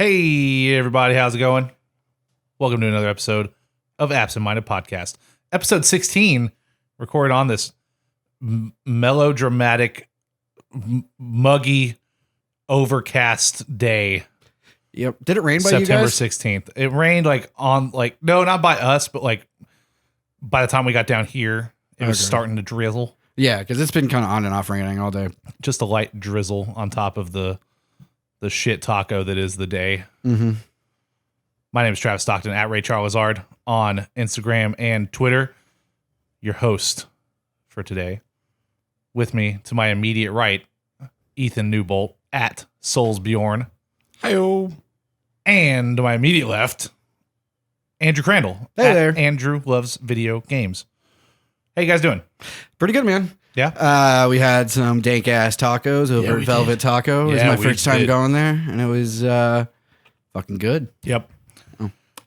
Hey, everybody. How's it going? Welcome to another episode of Absent Minded Podcast. Episode 16, recorded on this melodramatic, muggy, overcast day. Yep. Did it rain by September you guys? 16th. It rained no, not by us, but by the time we got down here, it was starting to drizzle. Yeah, because it's been kind of on and off raining all day. Just a light drizzle on top of the shit taco that is the day. Mm-hmm. My name is Travis Stockton at Ray Charlesard on Instagram and Twitter. Your host for today. With me to my immediate right, Ethan Newbolt at Soulsbjorn. Hi-yo. And to my immediate left, Andrew Crandell. Hey there. Andrew Loves Video Games. How you guys doing? Pretty good, man. Yeah? We had some dank ass tacos over at Velvet did. Taco. It was Yeah, my we first time did. going there, and it was fucking good. Yep.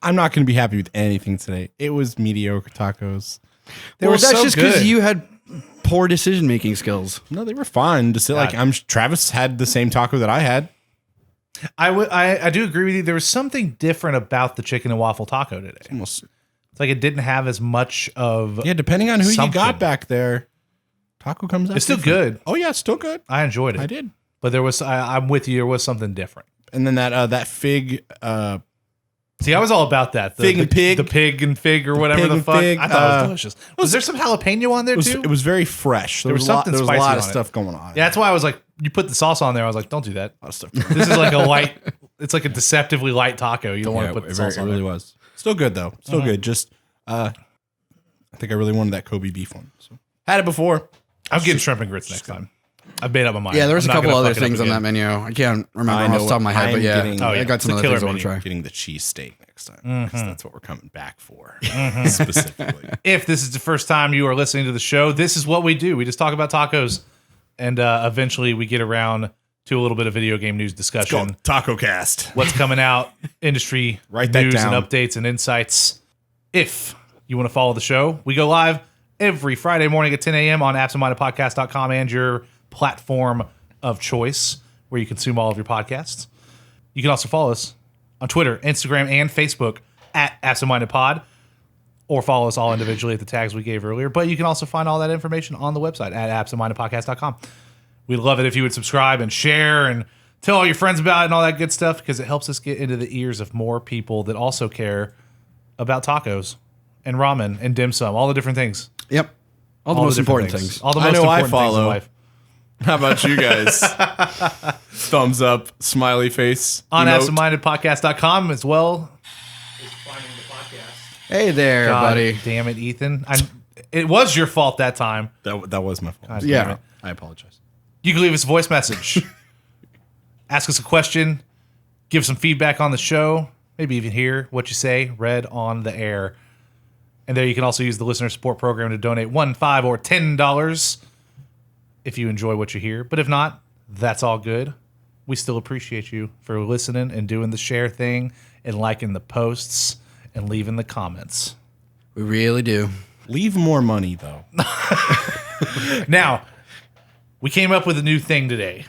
I'm not going to be happy with anything today. It was mediocre tacos. They Well, were that's so just good. because you had poor decision making skills. No, they were fun. Just Travis had the same taco that I had. I do agree with you. There was something different about the chicken and waffle taco today. Almost. It's like it didn't have as much of... Yeah, depending on who something. you got back there, taco comes out. It's still different. good. Oh yeah, it's still good. I enjoyed it. I did. But there was... I'm with you. There was something different. And then that fig. See, I was all about that. Fig and pig. The pig and fig or whatever Pig the and fuck. fig, I thought it was delicious. Was there some jalapeno on there too? It was very fresh. There was something There was a spicy lot on of it. stuff going on. Yeah, that's why I was like, you put the sauce on there. I was like, don't do that. A lot of stuff. This is like a light, it's like a deceptively light taco. You don't want to put the sauce it on really there. was. Still good though. Still good. Just I think I really wanted that Kobe beef one. So had it before. I'm getting shrimp and grits next time. I've made up my mind. Yeah, there was I'm a not couple gonna other fuck it up things on again. that menu. I can't remember I off know the top of my head, I'm but yeah, getting- Oh, yeah. I got some It's a other killer things I want to menu. try. Getting the cheesesteak next time. Mm-hmm. 'Cause that's what we're coming back for. Specifically. If this is the first time you are listening to the show, this is what we do. We just talk about tacos, and eventually we get around to a little bit of video game news discussion. Taco Cast. What's coming out, industry Write that news down. and updates and insights. If you want to follow the show, we go live every Friday morning at 10 a.m. on absentmindedpodcast.com and your platform of choice where you consume all of your podcasts. You can also follow us on Twitter, Instagram, and Facebook at absentmindedpod, or follow us all individually at the tags we gave earlier. But you can also find all that information on the website at absentmindedpodcast.com. We'd love it if you would subscribe and share and tell all your friends about it and all that good stuff, because it helps us get into the ears of more people that also care about tacos and ramen and dim sum, all the different things. Yep. All the most important things. All the I most know I important things in follow. life. How about you guys? Thumbs up, smiley face. On emote. absentmindedpodcast.com as well. Hey there, God buddy. damn it, Ethan. It was your fault that time. That was my fault. God damn Yeah. it. I apologize. You can leave us a voice message. Ask us a question. Give some feedback on the show. Maybe even hear what you say read on the air. And there you can also use the listener support program to donate $1, $5, or $10 if you enjoy what you hear. But if not, that's all good. We still appreciate you for listening and doing the share thing and liking the posts and leaving the comments. We really do. Leave more money though. Now, we came up with a new thing today.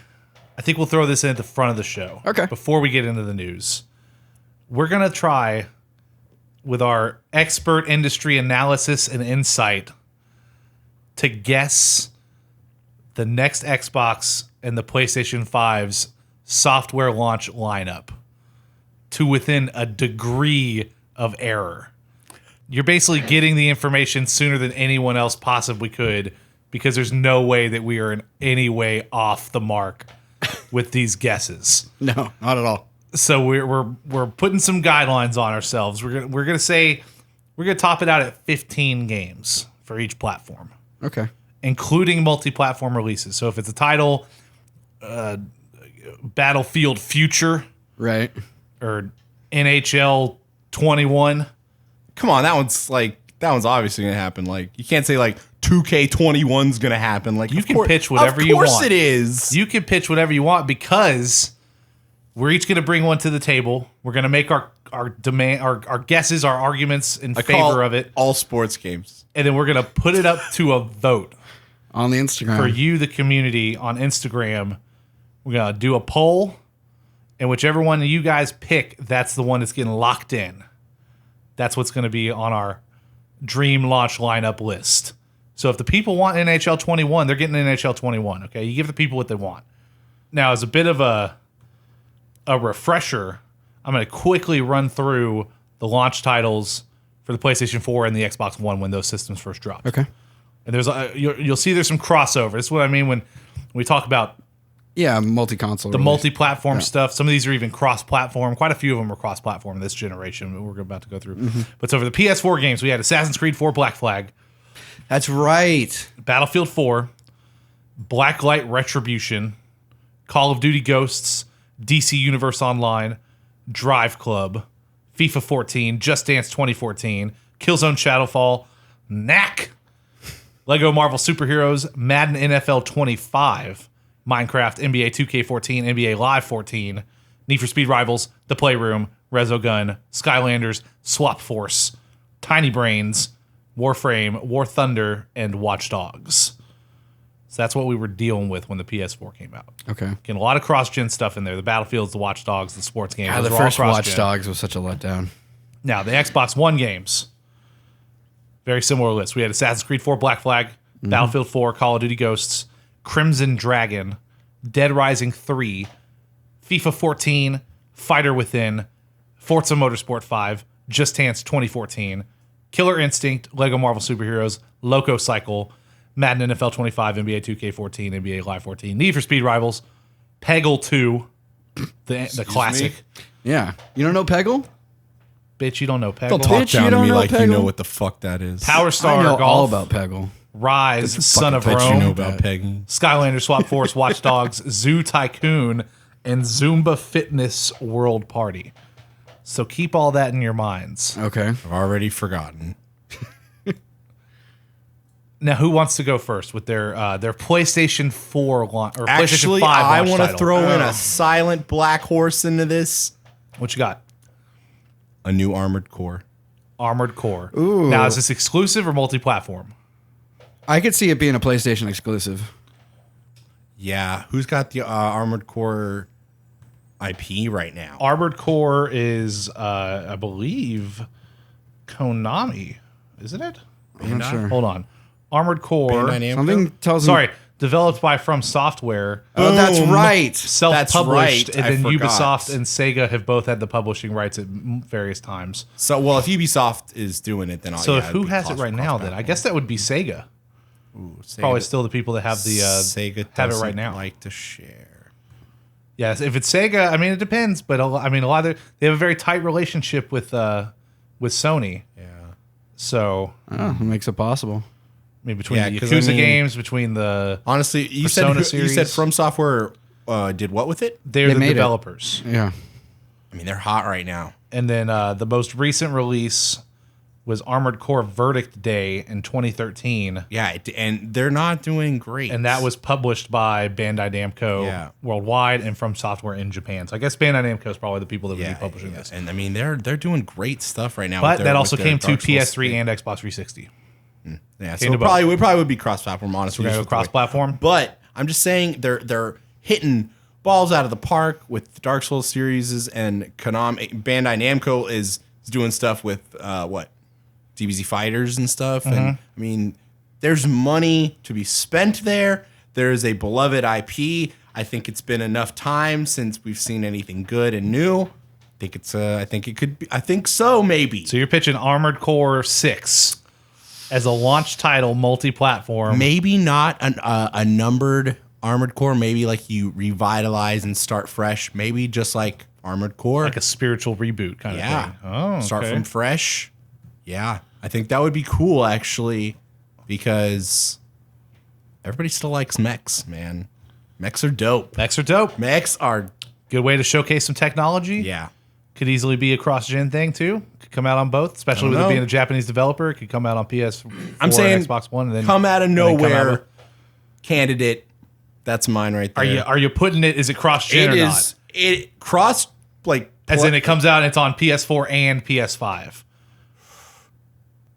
I think we'll throw this in at the front of the show. Okay. Before we get into the news. We're going to try, with our expert industry analysis and insight, to guess the next Xbox and the PlayStation 5's software launch lineup to within a degree of error. You're basically getting the information sooner than anyone else possibly could, because there's no way that we are in any way off the mark with these guesses. No, not at all. So we're putting some guidelines on ourselves. We're gonna say we're gonna top it out at 15 games for each platform, Okay. including multi-platform releases. So if it's a title, Battlefield Future Right. or NHL 21. Come on, that one's obviously gonna happen. Like you can't say like 2K21's gonna happen. Like You can pitch whatever you want. Of course it is. You can pitch whatever you want, because we're each going to bring one to the table. We're going to make our demand, our guesses, our arguments in favor of it, all sports games. and then we're going to put it up to a vote On the Instagram. for you, the community, on Instagram. We're going to do a poll. And whichever one you guys pick, that's the one that's getting locked in. That's what's going to be on our dream launch lineup list. So if the people want NHL 21, they're getting NHL 21, okay? You give the people what they want. Now, as a bit of a refresher, I'm going to quickly run through the launch titles for the PlayStation 4 and the Xbox One when those systems first dropped. Okay. And there's you'll see there's some crossover. This is what I mean when we talk about multi-console. The multi-platform stuff. Some of these are even cross-platform. Quite a few of them are cross-platform this generation. We're about to go through. But so for the PS4 games, we had Assassin's Creed 4 Black Flag, That's right. Battlefield 4, Blacklight Retribution, Call of Duty Ghosts, DC Universe Online, Drive Club, FIFA 14, Just Dance 2014, Killzone Shadowfall, Knack, Lego Marvel Superheroes, Madden NFL 25, Minecraft, NBA 2K14, NBA Live 14, Need for Speed Rivals, The Playroom, Resogun, Skylanders, Swap Force, Tiny Brains, Warframe, War Thunder, and Watch Dogs. So that's what we were dealing with when the PS4 came out. Okay. Getting a lot of cross-gen stuff in there. The Battlefields, the Watch Dogs, the sports games. The those were all first Watch cross-gen. Dogs was such a letdown. Now, the Xbox One games, very similar list. We had Assassin's Creed 4 Black Flag, Battlefield 4, Call of Duty Ghosts, Crimson Dragon, Dead Rising 3, FIFA 14, Fighter Within, Forza Motorsport 5, Just Dance 2014, Killer Instinct, Lego Marvel Superheroes, Loco Cycle, Madden NFL 25, NBA 2K14, NBA Live 14, Need for Speed Rivals, Peggle 2, the classic. Yeah. You don't know Peggle? Bitch, you don't know Peggle. Don't talk Bitch, you down to don't me know like you Peggle? know what the fuck that is. Power Star I know Golf, all about Peggle. Rise, Son of Bet Rome, you know about Peggy. Skylander, Swap Force, Watch Dogs, Zoo Tycoon, and Zumba Fitness World Party. So keep all that in your minds. Okay. I've already forgotten. Now, who wants to go first with their PlayStation 4 launch or Actually, PlayStation 5 I launch want to title? throw in a silent black horse into this. What you got? A new Armored Core. Armored Core. Ooh. Now, is this exclusive or multi-platform? I could see it being a PlayStation exclusive. Yeah, who's got the Armored Core IP right now? Armored Core is, I believe, Konami, isn't it? I'm not sure. Hold on. Armored Core. Bandai Namco? Something tells me. Sorry, developed by From Software. Oh, that's Boom. right. Self-published, That's right. and I then forgot. Ubisoft and Sega have both had the publishing rights at various times. So, well, if Ubisoft is doing it, then So yeah, it'd who be has it right now? Then I guess that would be Sega. Sega, Probably still the people that have the Sega have it doesn't right now. like to share. Yes, if it's Sega, I mean it depends, but I mean a lot of they have a very tight relationship with Sony. Yeah. So Oh, it makes it possible. I mean between Yeah, the 'cause Yakuza I mean- games, between the Honestly, you Persona said you said series. From Software did what with it? they're They the made it. developers. Yeah. I mean, they're hot right now. And then the most recent release was Armored Core Verdict Day in 2013. Yeah, and they're not doing great. And that was published by Bandai Namco Yeah. worldwide and From Software in Japan. So I guess Bandai Namco is probably the people that would be publishing this. And I mean, they're doing great stuff right now. But with their- that also with their came to Dark Souls PS3 thing. and Xbox 360. Yeah, came so to both. we probably would be cross-platform. Honestly, We're going to just go with the way- cross-platform. But I'm just saying they're hitting balls out of the park with the Dark Souls series, and Konami, Bandai Namco is doing stuff with what DBZ Fighters and stuff. And I mean, there's money to be spent there. There is a beloved IP. I think it's been enough time since we've seen anything good and new. I think it's. I think it could be. I think so. Maybe. So you're pitching Armored Core 6 as a launch title, multi-platform. Maybe not a numbered Armored Core. Maybe like you revitalize and start fresh. Maybe just like Armored Core. Like a spiritual reboot kind of Yeah. thing. Oh, Start okay. from fresh. Yeah. I think that would be cool, actually, because everybody still likes mechs, man. Mechs are dope. Mechs are dope. Mechs are, Good way to showcase some technology. yeah. Could easily be a cross-gen thing, too. Could come out on both, especially with it know. being a Japanese developer. It could come out on PS4 I'm saying and Xbox One. And then come out of and then come out nowhere. with- Candidate. That's mine right there. Are you putting it, is it cross-gen It or is. It cross, like. not? As in it comes out and it's on PS4 and PS5?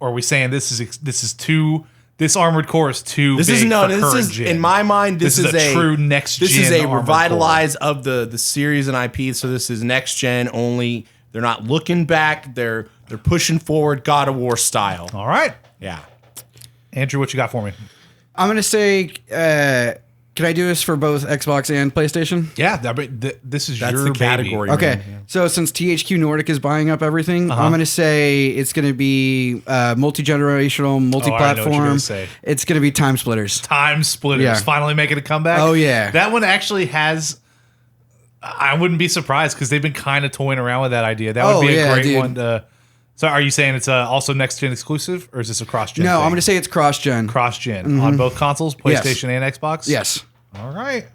Or are we saying this is two this Armored Core is too This big is no. for This current is gen. in my mind. This is a true next gen. This is a Armored revitalize of the series and IP. So this is next gen only. They're not looking back. They're pushing forward, God of War style. Core. All right, Yeah. Andrew, what you got for me? I'm gonna say, can I do this for both Xbox and PlayStation? Yeah, this is That's your the baby. category. Okay, man, yeah. so since THQ Nordic is buying up everything, I'm going to say it's going to be multi-generational, multi-platform. gonna say. It's going to be Time Splitters. Time Splitters Yeah. finally making a comeback. Oh, yeah. That one actually has. I wouldn't be surprised because they've been kind of toying around with that idea. That would Oh, be a yeah, great dude. one to. So, are you saying it's also next gen exclusive, or is this a cross gen? No, I'm going to say it's cross-gen. cross gen on both consoles, Yes. PlayStation and Xbox. Yes. All right.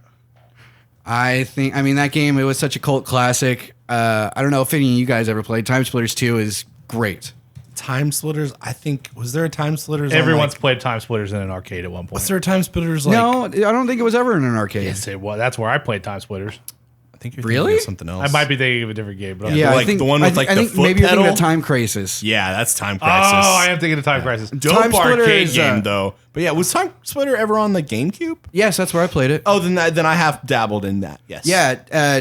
I mean, that game, it was such a cult classic. I don't know if any of you guys ever played. Time Splitters 2 is great. Time Splitters. I think was there a Time Splitters? Everyone's played Time Splitters in an arcade at one point. Was there a Time Splitters? Like, No, I don't think it was ever in an arcade. Yes, it was. That's where I played Time Splitters. I think you're Really? thinking of something else. I might be thinking of a different game, but Yeah, like I think the one with, like, I the think foot maybe you're thinking pedal? of Time Crisis. Yeah, that's Time Oh, Crisis. I am thinking of Time Crisis. Dope Time Splitter arcade is, game though. But yeah, was Time Splitter ever on the GameCube? Yes, that's where I played it. Oh, then I have dabbled in that. Yes. Yeah,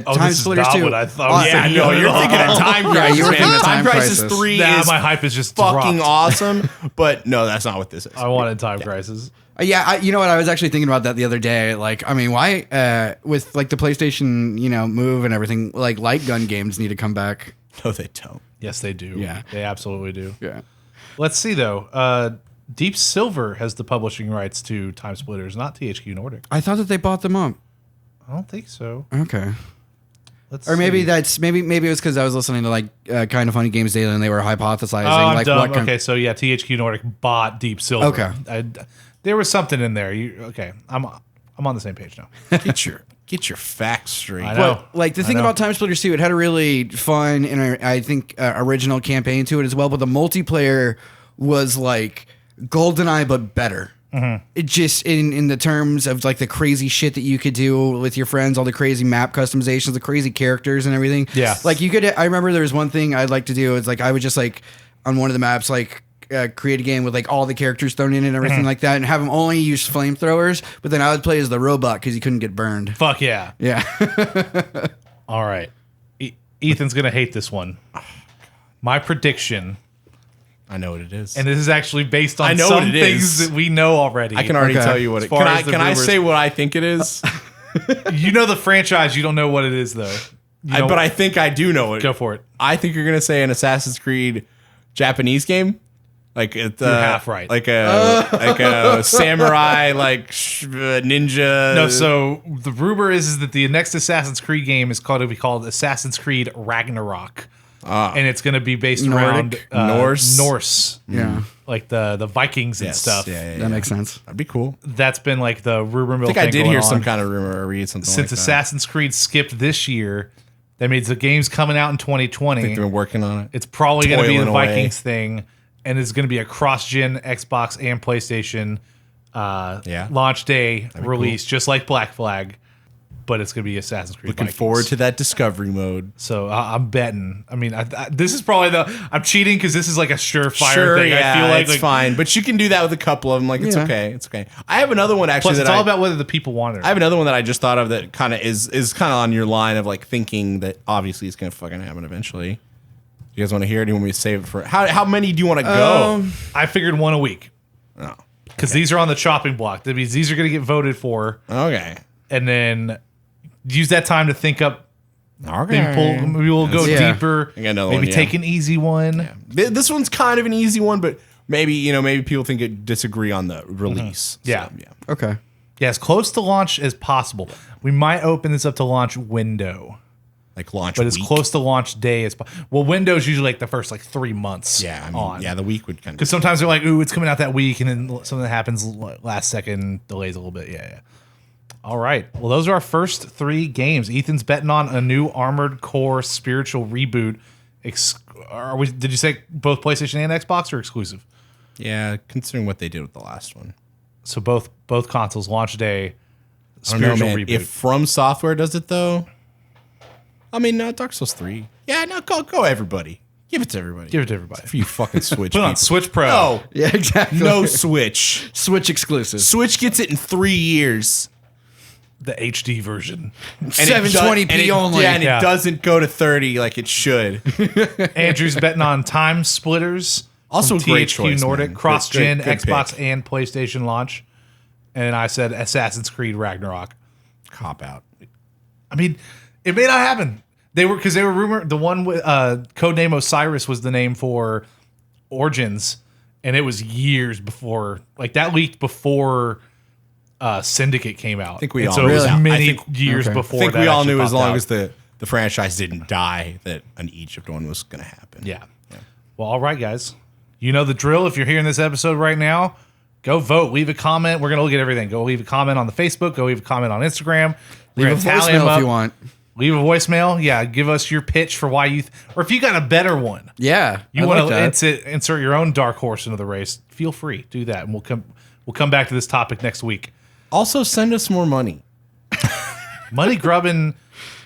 Oh, Time this is Splitters not 2. what I thought. Yeah, no, you're thinking of Time Crisis. Yeah, you were man. thinking of Time Time Crisis Crisis. 3 Nah, is my hype is just fucking dropped. awesome. But no, that's not what this is. I wanted Time Crisis. Yeah, you know what? I was actually thinking about that the other day. Like, I mean, why with like the PlayStation, Move and everything, like light gun games need to come back. No, they don't. Yes, they do. Yeah. They absolutely do. Yeah. Let's see, though. Deep Silver has the publishing rights to Time Splitters, not THQ Nordic. I thought that they bought them up. I don't think so. Okay. Let's Or maybe see. that's maybe it was because I was listening to like Kind of Funny Games Daily and they were hypothesizing Oh, I'm like dumb. what kind. Okay, so yeah, THQ Nordic bought Deep Silver. Okay. There was something in there. Okay, I'm on the same page now. Get your facts straight. I know. But like the thing know. about Time Splitters 2, it had a really fun and I think original campaign to it as well. But the multiplayer was like GoldenEye but better. Mm-hmm. It just in the terms of like the crazy shit that you could do with your friends, all the crazy map customizations, the crazy characters and everything. Yeah. Like you could. I remember there was one thing I'd like to do. It's like I would just like on one of the maps like. Create a game with like all the characters thrown in and everything Mm-hmm. like that, and have them only use flamethrowers. But then I would play as the robot because you couldn't get burned. Fuck yeah. Yeah. All right. Ethan's going to hate this one. My prediction, I know what it is. and this is actually based on I know some what it things is. that we know already. I can already Okay. tell you what As it far as the Can I rumors- say what I think it is? You know the franchise, you don't know what it is, though. But I think I do know it. Go for it. I think you're gonna say an Assassin's Creed Japanese game, like it's half right. like a samurai, like ninja. No, so the rumor is that the next Assassin's Creed game is going to be called Assassin's Creed Ragnarok. And it's going to be based Nordic? around Norse. Yeah. like the Vikings and Yes, stuff. Yeah, That makes sense. That'd be cool. That's been like the rumor mill I think thing I did going hear on. some kind of rumor or read something Since like Assassin's Creed skipped this year, that means the game's coming out in 2020. that. They've been working on it. It's probably going to be the Toiling away. Vikings thing, and it's going to be a cross-gen Xbox and PlayStation launch day release, just like Black Flag, but it's going to be Assassin's Creed Looking Vikings. forward to that discovery mode. So I'm betting. I mean, this is probably I'm cheating because this is like a surefire Sure, thing. yeah, I feel like it's fine, but you can do that with a couple of them. Like it's Yeah. okay, it's okay. I have another one actually. Plus, it's that all about whether the people want it. I have another one that I just thought of that kind of is kind of on your line of like thinking that obviously it's gonna fucking happen eventually. You guys want to hear it? Do you want me to save it for how many do you want to go? I figured one a week Oh, because these are on the chopping block. That means these are going to get voted for, okay. and then use that time to think up. Okay. Maybe we'll go Yeah. deeper. I got another maybe one, yeah. take an easy one. This one's kind of an easy one, but maybe people think it disagree on the release. Yeah. So, yeah. Okay. Yeah, as close to launch as possible. We might open this up to launch window, Like launch, but as week. close to launch day as possible. Well, window's usually like the first 3 months. Yeah, I mean, on. yeah, the week would kind of. Because sometimes they're like, ooh, it's coming out that week, and then something that happens last second delays a little bit. Yeah. All right. Well, those are our first 3 games. Ethan's betting on a new Armored Core spiritual reboot. Did you say both PlayStation and Xbox or exclusive? Yeah, considering what they did with the last one. So both consoles launch day. I don't Spiritual know, man. reboot. If From Software does it though, I mean, Dark Souls 3. Yeah, no, go everybody. Give it to everybody. Give it to everybody. For you fucking Switch. Put it on people. Switch Pro. No. Yeah, exactly. No Switch. Switch exclusive. Switch gets it in 3 years. The HD version. And 720p only. Yeah, and Yeah. it doesn't go to 30 like it should. Andrew's betting on Time Splitters. Also from a great THQ choice, Nordic, man. cross-gen, Good Xbox pick. and PlayStation launch. And I said Assassin's Creed Ragnarok. Cop out. I mean, it may not happen. They were rumored. The one with codename Osiris was the name for Origins, and it was years before. Like that leaked before Syndicate came out. I think we all so it was knew. many I think- years okay. before. I think that we all actually knew as popped long out. as the franchise didn't die that an Egypt one was going to happen. Yeah. Well, all right, guys. You know the drill. If you're hearing this episode right now, go vote. Leave a comment. We're going to look at everything. Go leave a comment on the Facebook. Go leave a comment on Instagram. We're Leave a gonna tally 'em voicemail up. if you want. Leave a voicemail. Yeah, give us your pitch for why you, or if you got a better one, Yeah. you I want like to that. insert your own dark horse into the race. Feel free, do that, and we'll come back to this topic next week. Also, send us more money. Money grubbing.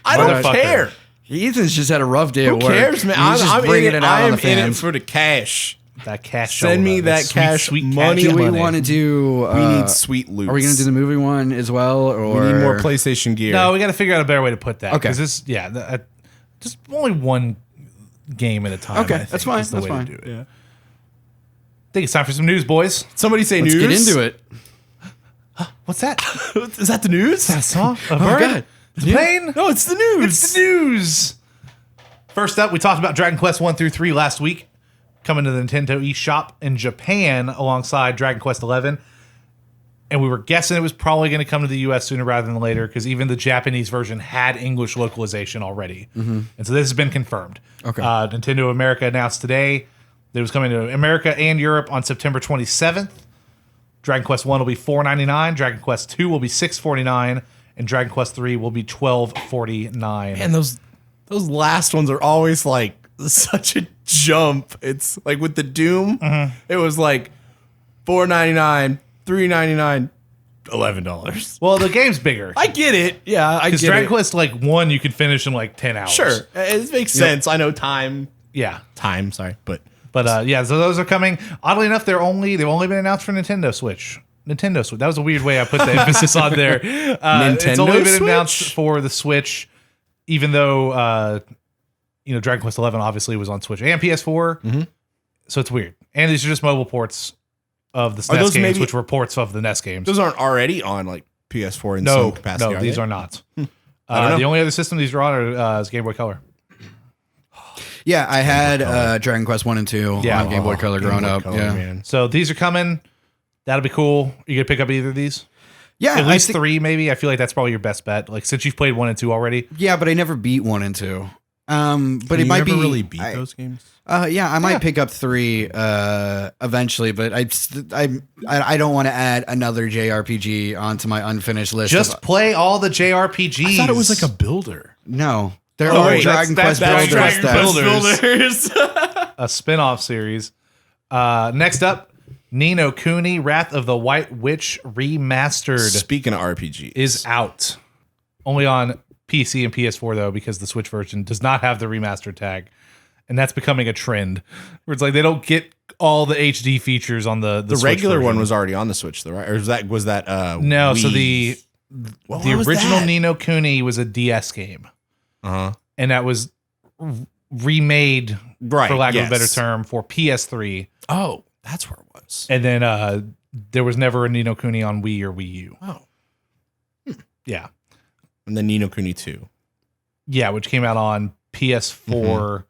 I don't motherfucker. care. Ethan's just had a rough day Who at work. cares, man? He's just I'm bringing in it out on the in it fans. for the cash. That cash. Send me shoulder, that cash money. Do we money. want to do? We need sweet loot. Are we going to do the movie one as well, or We need more PlayStation gear. No, we got to figure out a better way to put that. Okay. Because this, just only one game at a time. Okay, I think, that's fine, is the that's way fine. to do it. Yeah. I think it's time for some news, boys. Somebody say Let's news. get into it. What's that? Is that the news? A song? A bird? God. It's a plane? No, it's the news. It's the news. First up, we talked about Dragon Quest 1 through 3 last week, coming to the Nintendo eShop in Japan alongside Dragon Quest 11. And we were guessing it was probably going to come to the US sooner rather than later because even the Japanese version had English localization already. And so this has been confirmed. Okay. Nintendo America announced today that it was coming to America and Europe on September 27th. Dragon Quest 1 will be $4.99, Dragon Quest 2 will be $6.49, and Dragon Quest 3 will be $12.49. And those last ones are always like such a jump. It's like with the Doom, it was like $4.99, $3.99, $11. Well, the game's bigger. I get it. Yeah, I Because get Dragon it. Quest like 1 you can finish in like 10 hours. Sure, it makes sense. I know time. Yeah. Sorry, but But so those are coming. Oddly enough, they've only been announced for Nintendo Switch. Nintendo Switch. That was a weird way I put the emphasis on there. It's Nintendo only been Switch? announced for the Switch, even though Dragon Quest 11 obviously was on Switch and PS4. So it's weird. And these are just mobile ports of the SNES those games, maybe- which were ports of the NES games. those aren't already on like PS4 in No, some capacity. no, these they? are not. don't know. The only other system these are on is Game Boy Color. Yeah, I had Dragon Quest 1 and 2 Yeah. on Game Boy Color Game growing Boy up. Color, Yeah. man. So these are coming. That'll be cool. You gonna pick up either of these? Yeah, At I least think- 3, maybe. I feel like that's probably your best bet. Like since you've played 1 and 2 already. Yeah, but I never beat 1 and 2. But it You might never be really beat I- those games. Yeah, I might pick up 3 eventually, but I don't want to add another JRPG onto my unfinished list. Just play all the JRPGs. I thought it was like a builder. no. There Oh, are wait, Dragon that's Quest Dragon builders. Quest that- a spin-off series. Next up, Ni no Kuni, Wrath of the White Witch Remastered Speaking of RPGs, is out. Only on PC and PS4 though, because the Switch version does not have the remastered tag. And that's becoming a trend where it's like they don't get all the HD features on the the Switch regular version. one was already on the Switch, though, right? Or was that No, so Wii? the original Ni no Kuni was a DS game. Uh-huh. And that was remade, Right, for lack of a yes. better term, for PS3. Oh, that's where it was. And then there was never a Ni no Kuni on Wii or Wii U. Oh, Yeah. and then Ni no Kuni 2. Yeah, which came out on PS4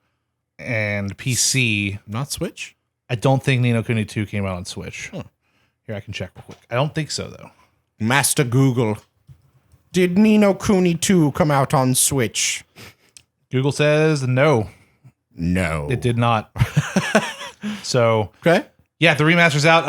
and PC. Not Switch? I don't think Ni no Kuni 2 came out on Switch. Huh. Here, I can check real quick. I don't think so, though. Master Google. Did Ni no Kuni 2 come out on Switch? Google says no, No. it did not. So, Okay. yeah, the remaster's out.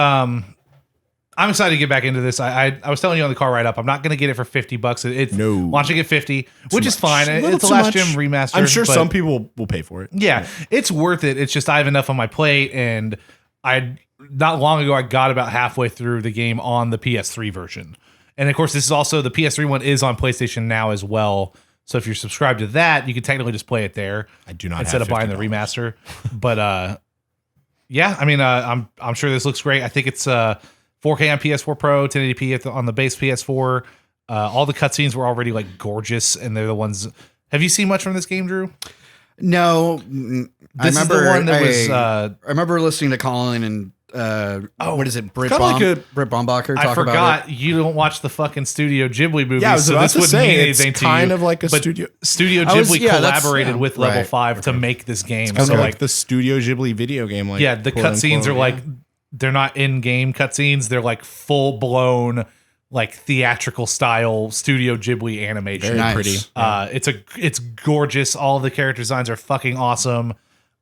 I'm excited to get back into this. I was telling you on the car ride up, I'm not going to get it for $50. It's No. launching at 50, which is fine. A little It's a too last much. gem remaster. I'm sure but- some people will pay for it. Yeah, it's worth it. It's just I have enough on my plate, and not long ago I got about halfway through the game on the PS3 version, and of course this is also the PS3 one is on PlayStation Now as well. So if you're subscribed to that, you can technically just play it there. I do not instead have of buying the $50. remaster. But yeah, I mean, I'm sure this looks great. I think it's 4K on PS4 Pro, 1080p on the base PS4. All the cutscenes were already like gorgeous, and they're the ones. Have you seen much from this game, Drew? No, I This is remember the one that was. I remember listening to Colin and what is it, Britt kinda like Bombacher talk I about forgot you don't watch the fucking Studio Ghibli movies, Yeah, I was so about this to wouldn't say, mean it's anything to kind you. of like a But studio- Studio I was- Ghibli yeah, that's- collaborated yeah, with Level right, 5 to make this game. Kind So of like, like the Studio Ghibli video game. Like, yeah, the quote, cutscenes unquote, are like yeah. they're not in-game cutscenes. They're like full-blown, like theatrical style Studio Ghibli animation. Very Nice. pretty. It's gorgeous. All the character designs are fucking awesome.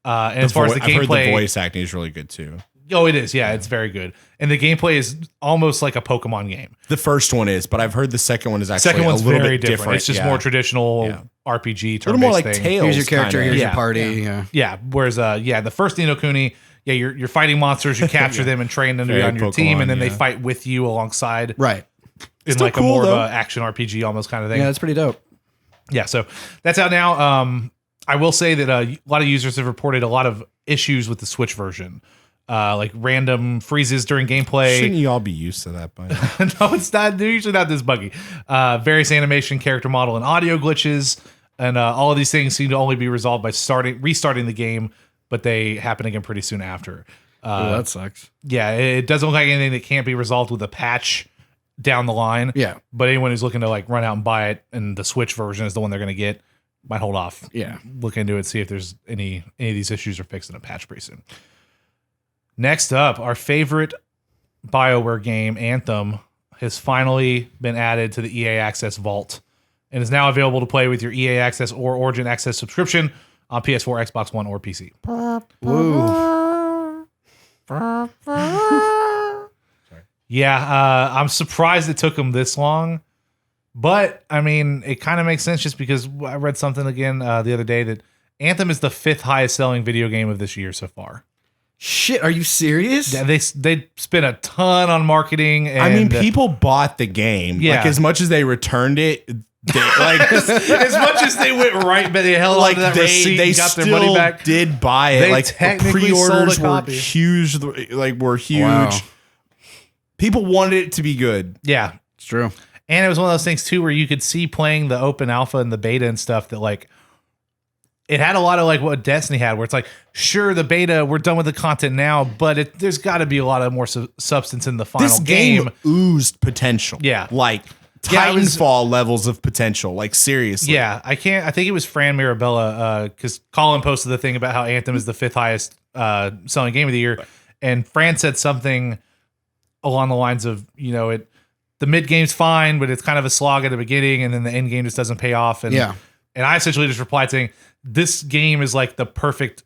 And as far as the I've heard gameplay, the voice acting is really good too. oh, it is. Yeah, it's very good. And the gameplay is almost like a Pokemon game. The first one is, but I've heard the second one is actually Second one's a little very bit different. It's just yeah. more traditional Yeah. RPG, a little more like turn-based thing. Tales. here's your character, kinda. here's Yeah. your party. Yeah. Yeah. Whereas, the first Ni no Kuni, you're fighting monsters, you capture them and train them to be Very on your team, and then they Pokemon, yeah. fight with you alongside Right. in Still like cool, a more though. of a action RPG almost kind of thing. Yeah, that's pretty dope. Yeah, so that's out now. I will say that a lot of users have reported a lot of issues with the Switch version, like random freezes during gameplay. Shouldn't you all be used to that by now? No, it's not. They're usually not this buggy. Various animation, character model, and audio glitches, and all of these things seem to only be resolved by restarting the game, but they happen again pretty soon after. That sucks. Yeah, it doesn't look like anything that can't be resolved with a patch down the line. Yeah. But anyone who's looking to like run out and buy it, and the Switch version is the one they're going to get, might hold off. Yeah. Look into it, see if there's any of these issues are fixed in a patch pretty soon. Next up, our favorite BioWare game, Anthem, has finally been added to the EA Access Vault and is now available to play with your EA Access or Origin Access subscription on PS4, Xbox One, or PC. Woo. Yeah, I'm surprised it took them this long, but I mean, it kind of makes sense just because I read something again the other day that Anthem is the 5th highest selling video game of this year so far. Shit, are you serious? Yeah, they spent a ton on marketing. And, I mean, people bought the game. Yeah. Like, as much as they returned it, they, like, as much as they went right, but they held like on to that receipt they and got still their money back. did buy it. They Like, technically pre-orders sold a were copy. huge. Like, were huge. Wow. People wanted it to be good. Yeah, It's true. and it was one of those things too where you could see playing the open alpha and the beta and stuff that like it had a lot of like what Destiny had, where it's like, sure, the beta, we're done with the content now, but there's got to be a lot of more substance in the final This game oozed potential. Yeah. Like Yeah, it was- Titanfall levels of potential. Like, seriously. Yeah, I think it was Fran Mirabella, because Colin posted the thing about how Anthem is the 5th highest selling game of the year, and Fran said something along the lines of, the mid game's fine, but it's kind of a slog at the beginning, and then the end game just doesn't pay off. And Yeah. and I essentially just replied saying, this game is like the perfect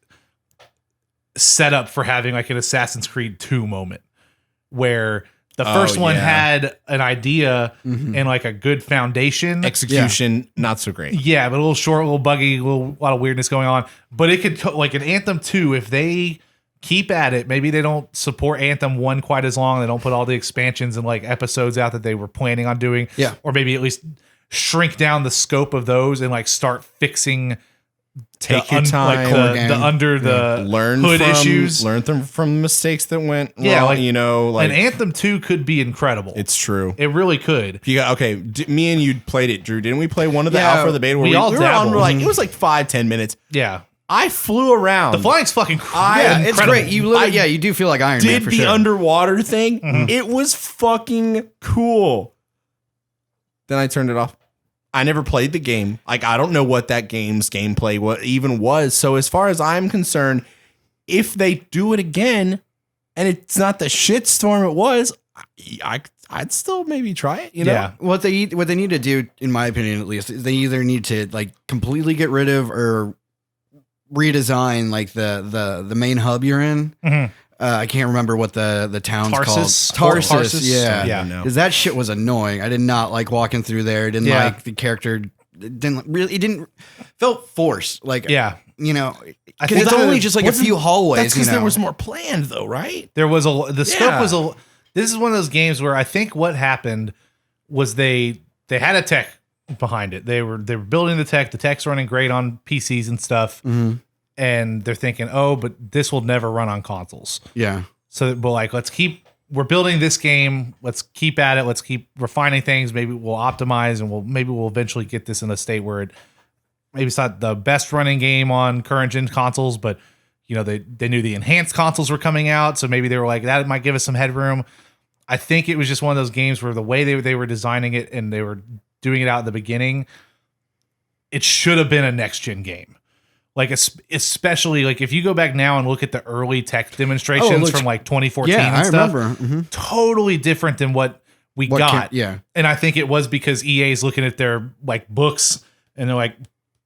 setup for having like an Assassin's Creed 2 moment, where the first one yeah. had an idea and like a good foundation. Execution, not so great. Yeah, but a little short, a little buggy, a lot of weirdness going on. But it could, like an Anthem 2, if they keep at it, maybe they don't support Anthem 1 quite as long. They don't put all the expansions and like episodes out that they were planning on doing. Yeah. Or maybe at least shrink down the scope of those and like start fixing Take the your time. like core the game. under the learn hood from issues. Learn from mistakes that went wrong. Yeah, like, like and Anthem 2 could be incredible. it's true. It really could. You got okay. Me and you played it, Drew. Didn't we play one of the Yeah, alpha or the beta? Where we all were on dabbled. for like it was like 5-10 minutes. Yeah. I flew around. The flying's fucking Yeah, it's incredible. great. You literally, you do feel like Iron Man did for the sure. underwater thing. It was fucking cool. Then I turned it off. I never played the game. Like, I don't know what that game's gameplay even was. So as far as I'm concerned, if they do it again and it's not the shitstorm it was, I'd still maybe try it. You know? Yeah. What they need to do, in my opinion at least, is they either need to like completely get rid of or redesign like the main hub you're in. Mhm. I can't remember what the town's Tarsus? called. Tarsus, Tarsus? yeah. Yeah. No. Because that shit was annoying. I did not like walking through there. Didn't Yeah. like the character. It didn't felt forced. Like, Yeah. you know, I because think it's that only was- just like a wasn't- few hallways. That's because you know? there was more planned, though, right? There was the scope Yeah. this is one of those games where I think what happened was they had a tech behind it. They were building the tech. The tech's running great on PCs and stuff. And they're thinking, oh, but this will never run on consoles. Yeah. So we're like, we're building this game. Let's keep at it. Let's keep refining things. Maybe we'll optimize and we'll eventually get this in a state where maybe it's not the best running game on current gen consoles, but they knew the enhanced consoles were coming out. So maybe they were like, that might give us some headroom. I think it was just one of those games where the way they were designing it and they were doing it out in the beginning, it should have been a next gen game. Like, especially like if you go back now and look at the early tech demonstrations from like 2014 and stuff, I remember. Totally different than what we got. And I think it was because EA's looking at their like books and they're like,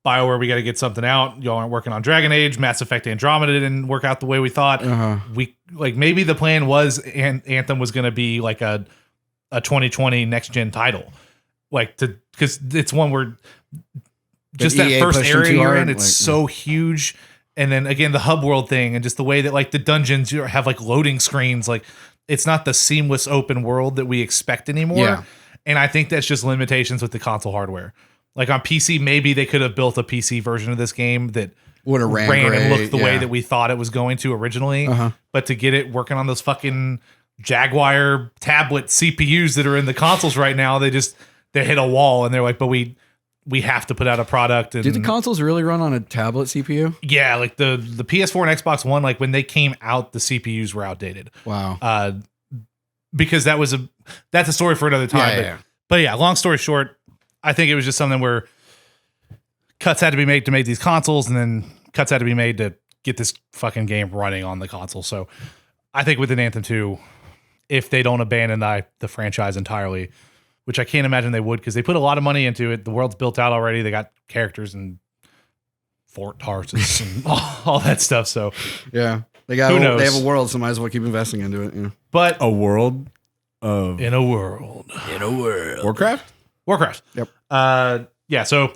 BioWare, we got to get something out. Y'all aren't working on Dragon Age. Mass Effect Andromeda didn't work out the way we thought. We like maybe the plan was Anthem was going to be like a 2020 next gen title, like because it's one where. Just that first area you're in, it's so huge. And then again, the hub world thing and just the way that like the dungeons have like loading screens, like it's not the seamless open world that we expect anymore. Yeah. And I think that's just limitations with the console hardware. Like on PC, maybe they could have built a PC version of this game that would have ran and looked the way that we thought it was going to originally. But to get it working on those fucking Jaguar tablet CPUs that are in the consoles right now, they hit a wall and they're like, but we have to put out a product. And did the consoles really run on a tablet CPU? Yeah, like the PS4 and Xbox One, like when they came out, the CPUs were outdated. Wow. Because that's a story for another time. But yeah, long story short, I think it was just something where cuts had to be made to make these consoles, and then cuts had to be made to get this fucking game running on the console. So I think with an Anthem 2, if they don't abandon the franchise entirely, which I can't imagine they would because they put a lot of money into it. The world's built out already. They got characters and Fort Tarsus and all that stuff. So yeah, they have a world, so might as well keep investing into it. Yeah. But a world in a world. Warcraft. Yep. Yeah. So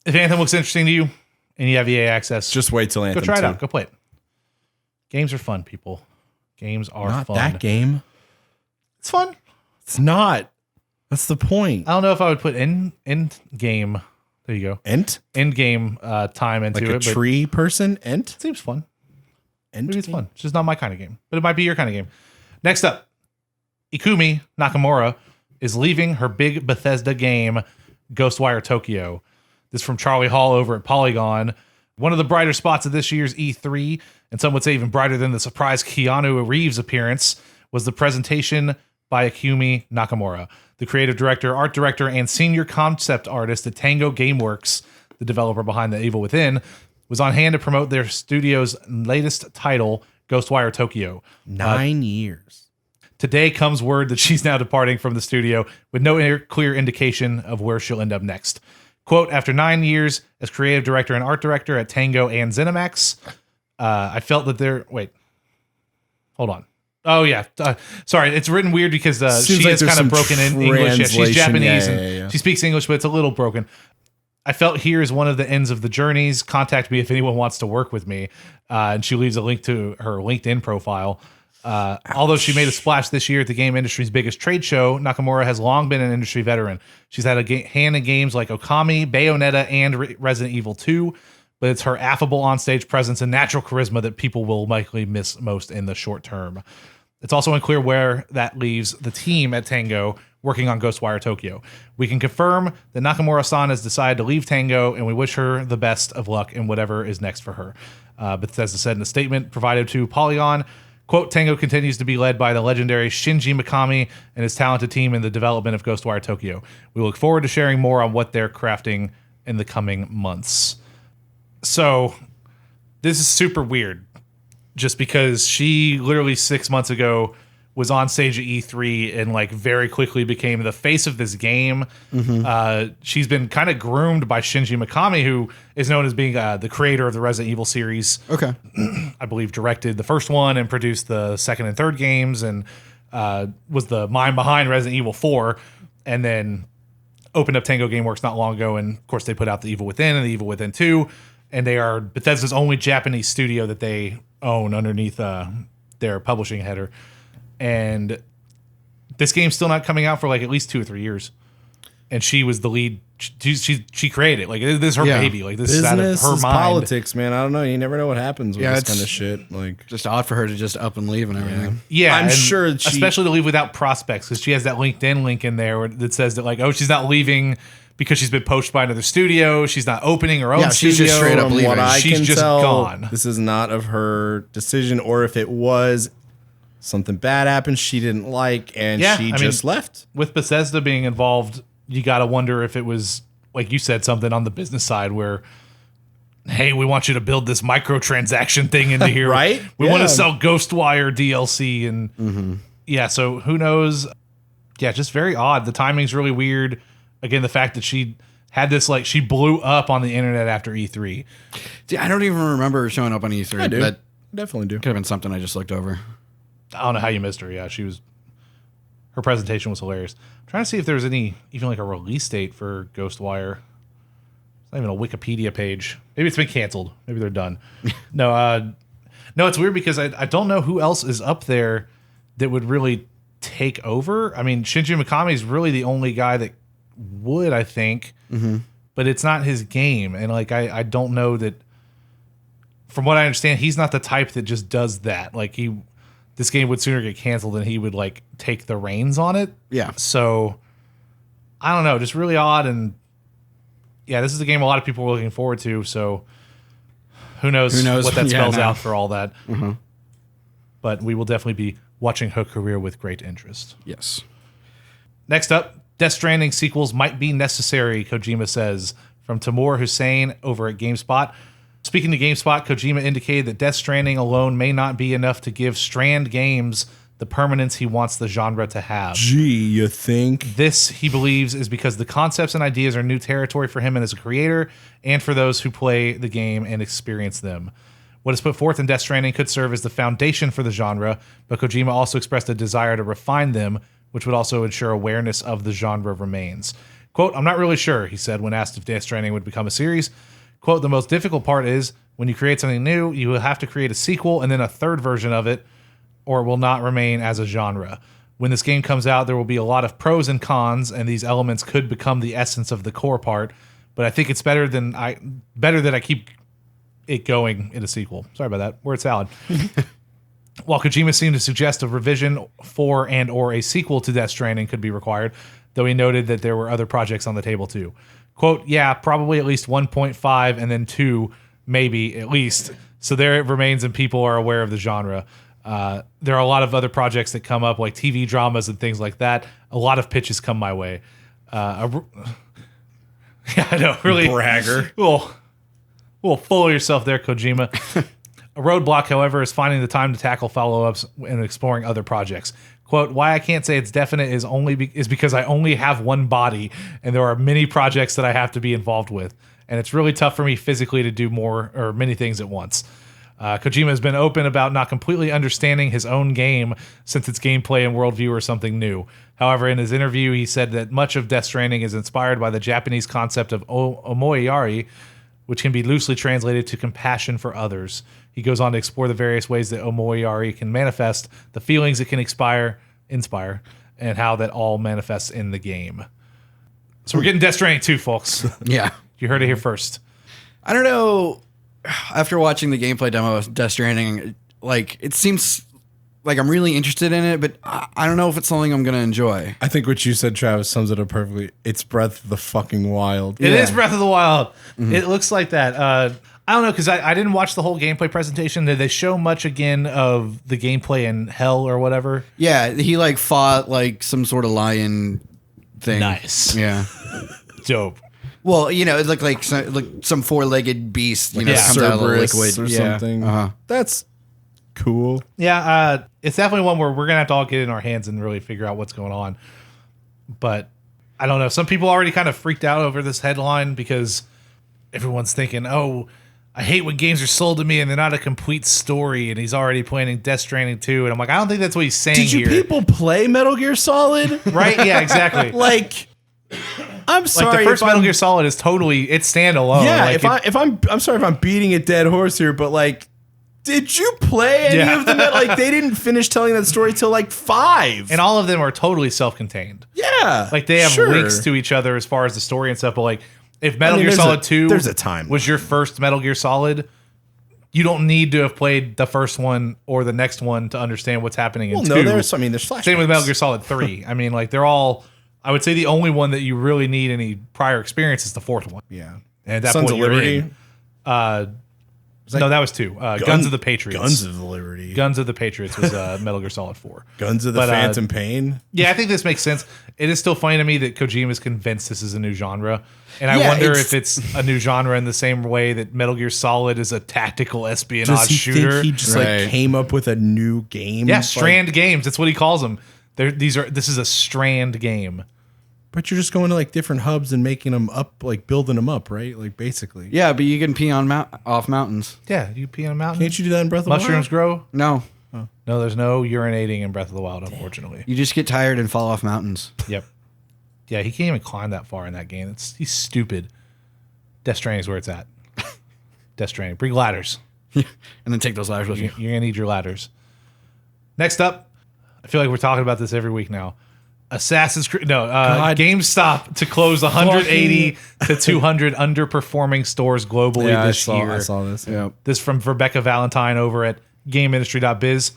if Anthem looks interesting to you and you have EA access, just wait till Anthem. Go try it out. Go play it. Games are fun, people. Games are not fun. That game. It's fun. It's not. That's the point. I don't know if I would put end game. There you go. End game time into like it. A tree person. It seems fun. Maybe it's fun. It's just not my kind of game, but it might be your kind of game. Next up, Ikumi Nakamura is leaving her big Bethesda game, Ghostwire Tokyo. This is from Charlie Hall over at Polygon. One of the brighter spots of this year's E3, and some would say even brighter than the surprise Keanu Reeves appearance, was the presentation by Ikumi Nakamura, the creative director, art director, and senior concept artist at Tango Gameworks, the developer behind The Evil Within, was on hand to promote their studio's latest title, Ghostwire Tokyo. 9 years. Today comes word that she's now departing from the studio with no clear indication of where she'll end up next. Quote, after 9 years as creative director and art director at Tango and ZeniMax, I felt that wait, hold on. Oh, yeah. Sorry, it's written weird because she like is kind of broken in English. Yeah, she's Japanese and she speaks English, but it's a little broken. I felt here is one of the ends of the journeys. Contact me if anyone wants to work with me. And she leaves a link to her LinkedIn profile. Although she made a splash this year at the game industry's biggest trade show, Nakamura has long been an industry veteran. She's had a hand in games like Okami, Bayonetta, and Resident Evil 2. But it's her affable onstage presence and natural charisma that people will likely miss most in the short term. It's also unclear where that leaves the team at Tango working on Ghostwire Tokyo. We can confirm that Nakamura-san has decided to leave Tango, and we wish her the best of luck in whatever is next for her. Bethesda said in a statement provided to Polygon, quote, Tango continues to be led by the legendary Shinji Mikami and his talented team in the development of Ghostwire Tokyo. We look forward to sharing more on what they're crafting in the coming months. So this is super weird just because she literally 6 months ago was on stage at E3 and like very quickly became the face of this game. Mm-hmm. She's been kind of groomed by Shinji Mikami, who is known as being the creator of the Resident Evil series. Okay. I believe directed the first one and produced the second and third games and was the mind behind Resident Evil 4 and then opened up Tango Gameworks not long ago. And of course they put out The Evil Within and The Evil Within 2. And they are Bethesda's only Japanese studio that they own underneath their publishing header. And this game's still not coming out for like at least 2 or 3 years. and she was the lead. She created it. Like, this is her baby. Like, this is out of Business her is mind. politics, man. I don't know. You never know what happens with this it's kind of shit. Like, Just odd for her to just up and leave and everything. Yeah, I'm and sure especially to leave without prospects, because she has that LinkedIn link in there that says that, like, oh, she's not leaving because she's been poached by another studio. She's not opening her own Yeah, studio. she's just straight up from leaving. what I She's can just tell, gone. this is not of her decision, or if it was, something bad happened she didn't like, and she just left. With Bethesda being involved, you got to wonder if it was, like you said, something on the business side where, hey, we want you to build this microtransaction thing into here. Right? We want Yeah. to sell Ghostwire DLC. And yeah, so who knows? Yeah, just very odd. The timing's really weird. Again, the fact that she had this, like, she blew up on the internet after E3. See, I don't even remember her showing up on E3. I do. That Definitely do. could have been something I just looked over. I don't know how you missed her. Yeah, her presentation was hilarious. I'm trying to see if there's any, even like a release date for Ghostwire. It's not even a Wikipedia page. Maybe it's been canceled. Maybe they're done. No, it's weird because I don't know who else is up there that would really take over. I mean, Shinji Mikami is really the only guy that would, I think, but it's not his game. And like, I don't know that, from what I understand, he's not the type that just does that. Like, this game would sooner get canceled than he would, like, take the reins on it. Yeah. So, I don't know, just really odd. And yeah, this is a game a lot of people were looking forward to. So, who knows what that spells out for all that. But we will definitely be watching her career with great interest. Yes. Next up, Death Stranding sequels might be necessary, Kojima says, from Timur Hussein over at GameSpot. Speaking to GameSpot, Kojima indicated that Death Stranding alone may not be enough to give Strand Games the permanence he wants the genre to have. Gee, you think? This, he believes, is because the concepts and ideas are new territory for him and as a creator, and for those who play the game and experience them. What is put forth in Death Stranding could serve as the foundation for the genre, but Kojima also expressed a desire to refine them, which would also ensure awareness of the genre remains. Quote, I'm not really sure, he said when asked if Death Stranding would become a series. Quote, the most difficult part is when you create something new, you will have to create a sequel and then a third version of it, or it will not remain as a genre. When this game comes out, there will be a lot of pros and cons, and these elements could become the essence of the core part, but I think it's better that I keep it going in a sequel. Sorry about that. Word salad. While Kojima seemed to suggest a revision for and or a sequel to Death Stranding could be required, though he noted that there were other projects on the table too. Quote, yeah, probably at least 1.5 and then 2, maybe at least. So there it remains and people are aware of the genre. There are a lot of other projects that come up, like TV dramas and things like that. A lot of pitches come my way. Yeah, I know, really. Bragger. Well, full of yourself there, Kojima. A roadblock, however, is finding the time to tackle follow-ups and exploring other projects. Quote, why I can't say it's definite is because I only have one body, and there are many projects that I have to be involved with. And it's really tough for me physically to do more or many things at once. Kojima has been open about not completely understanding his own game since its gameplay and worldview are something new. However, in his interview, he said that much of Death Stranding is inspired by the Japanese concept of omoiyari, which can be loosely translated to compassion for others. He goes on to explore the various ways that omoiyari can manifest, the feelings it can inspire, and how that all manifests in the game. So we're getting Death Stranding 2, folks. Yeah. You heard it here first. I don't know. After watching the gameplay demo of Death Stranding, like, it seems like I'm really interested in it, but I don't know if it's something I'm going to enjoy. I think what you said, Travis, sums it up perfectly. It's Breath of the fucking Wild. It is Breath of the Wild. It looks like that. I don't know, because I didn't watch the whole gameplay presentation. Did they show much again of the gameplay in Hell or whatever? Yeah, he like fought like some sort of lion thing. Nice. Yeah. Dope. Well, you know, it looked like some four-legged beast, you know, Yeah. that comes out of the Cerberus liquid or something. That's cool. Yeah, it's definitely one where we're going to have to all get in our hands and really figure out what's going on. But I don't know. Some people already kind of freaked out over this headline because everyone's thinking, oh, I hate when games are sold to me and they're not a complete story, and he's already planning Death Stranding 2. And I'm like, I don't think that's what he's saying Did you here. people play Metal Gear Solid? Right? Yeah, exactly. Like, I'm sorry. Like the first if Metal I'm- Gear Solid is totally, it's standalone. Yeah, Like I'm sorry if I'm beating a dead horse here, but like, Did you play any of them? Like, they didn't finish telling that story till like 5. And all of them are totally self-contained. Yeah. Like, they have links to each other as far as the story and stuff. But, like, if Metal Gear Solid 2 there's a time was your first Metal Gear Solid, you don't need to have played the first one or the next one to understand what's happening in 2. No, there's flashbacks. Same with Metal Gear Solid 3. I mean, like, they're all... I would say the only one that you really need any prior experience is the 4th one. Yeah. And at that Sons point, of you're Liberty. in. No, that was 2. Guns of the Patriots. Guns of the Liberty. Guns of the Patriots was Metal Gear Solid 4. Guns of the Phantom Pain. Yeah, I think this makes sense. It is still funny to me that Kojima is convinced this is a new genre. And I wonder if it's a new genre in the same way that Metal Gear Solid is a tactical espionage shooter. Think he just like came up with a new game? Yeah, Strand games. That's what he calls them. This is a Strand game. But you're just going to like different hubs and making them up, like building them up, right? Like basically. Yeah, but you can pee on off mountains. Yeah, you pee on a mountain. Can't you do that in Breath of the Wild? Mushrooms grow? No. No, there's no urinating in Breath of the Wild, unfortunately. You just get tired and fall off mountains. Yep. Yeah, he can't even climb that far in that game. He's stupid. Death Stranding is where it's at. Death Stranding. Bring ladders. And then take those ladders with you. You're going to need your ladders. Next up, I feel like we're talking about this every week now. Assassin's Creed. No, GameStop to close 180 to 200 underperforming stores globally this year. I saw this. Yeah. This from Rebecca Valentine over at GameIndustry.biz.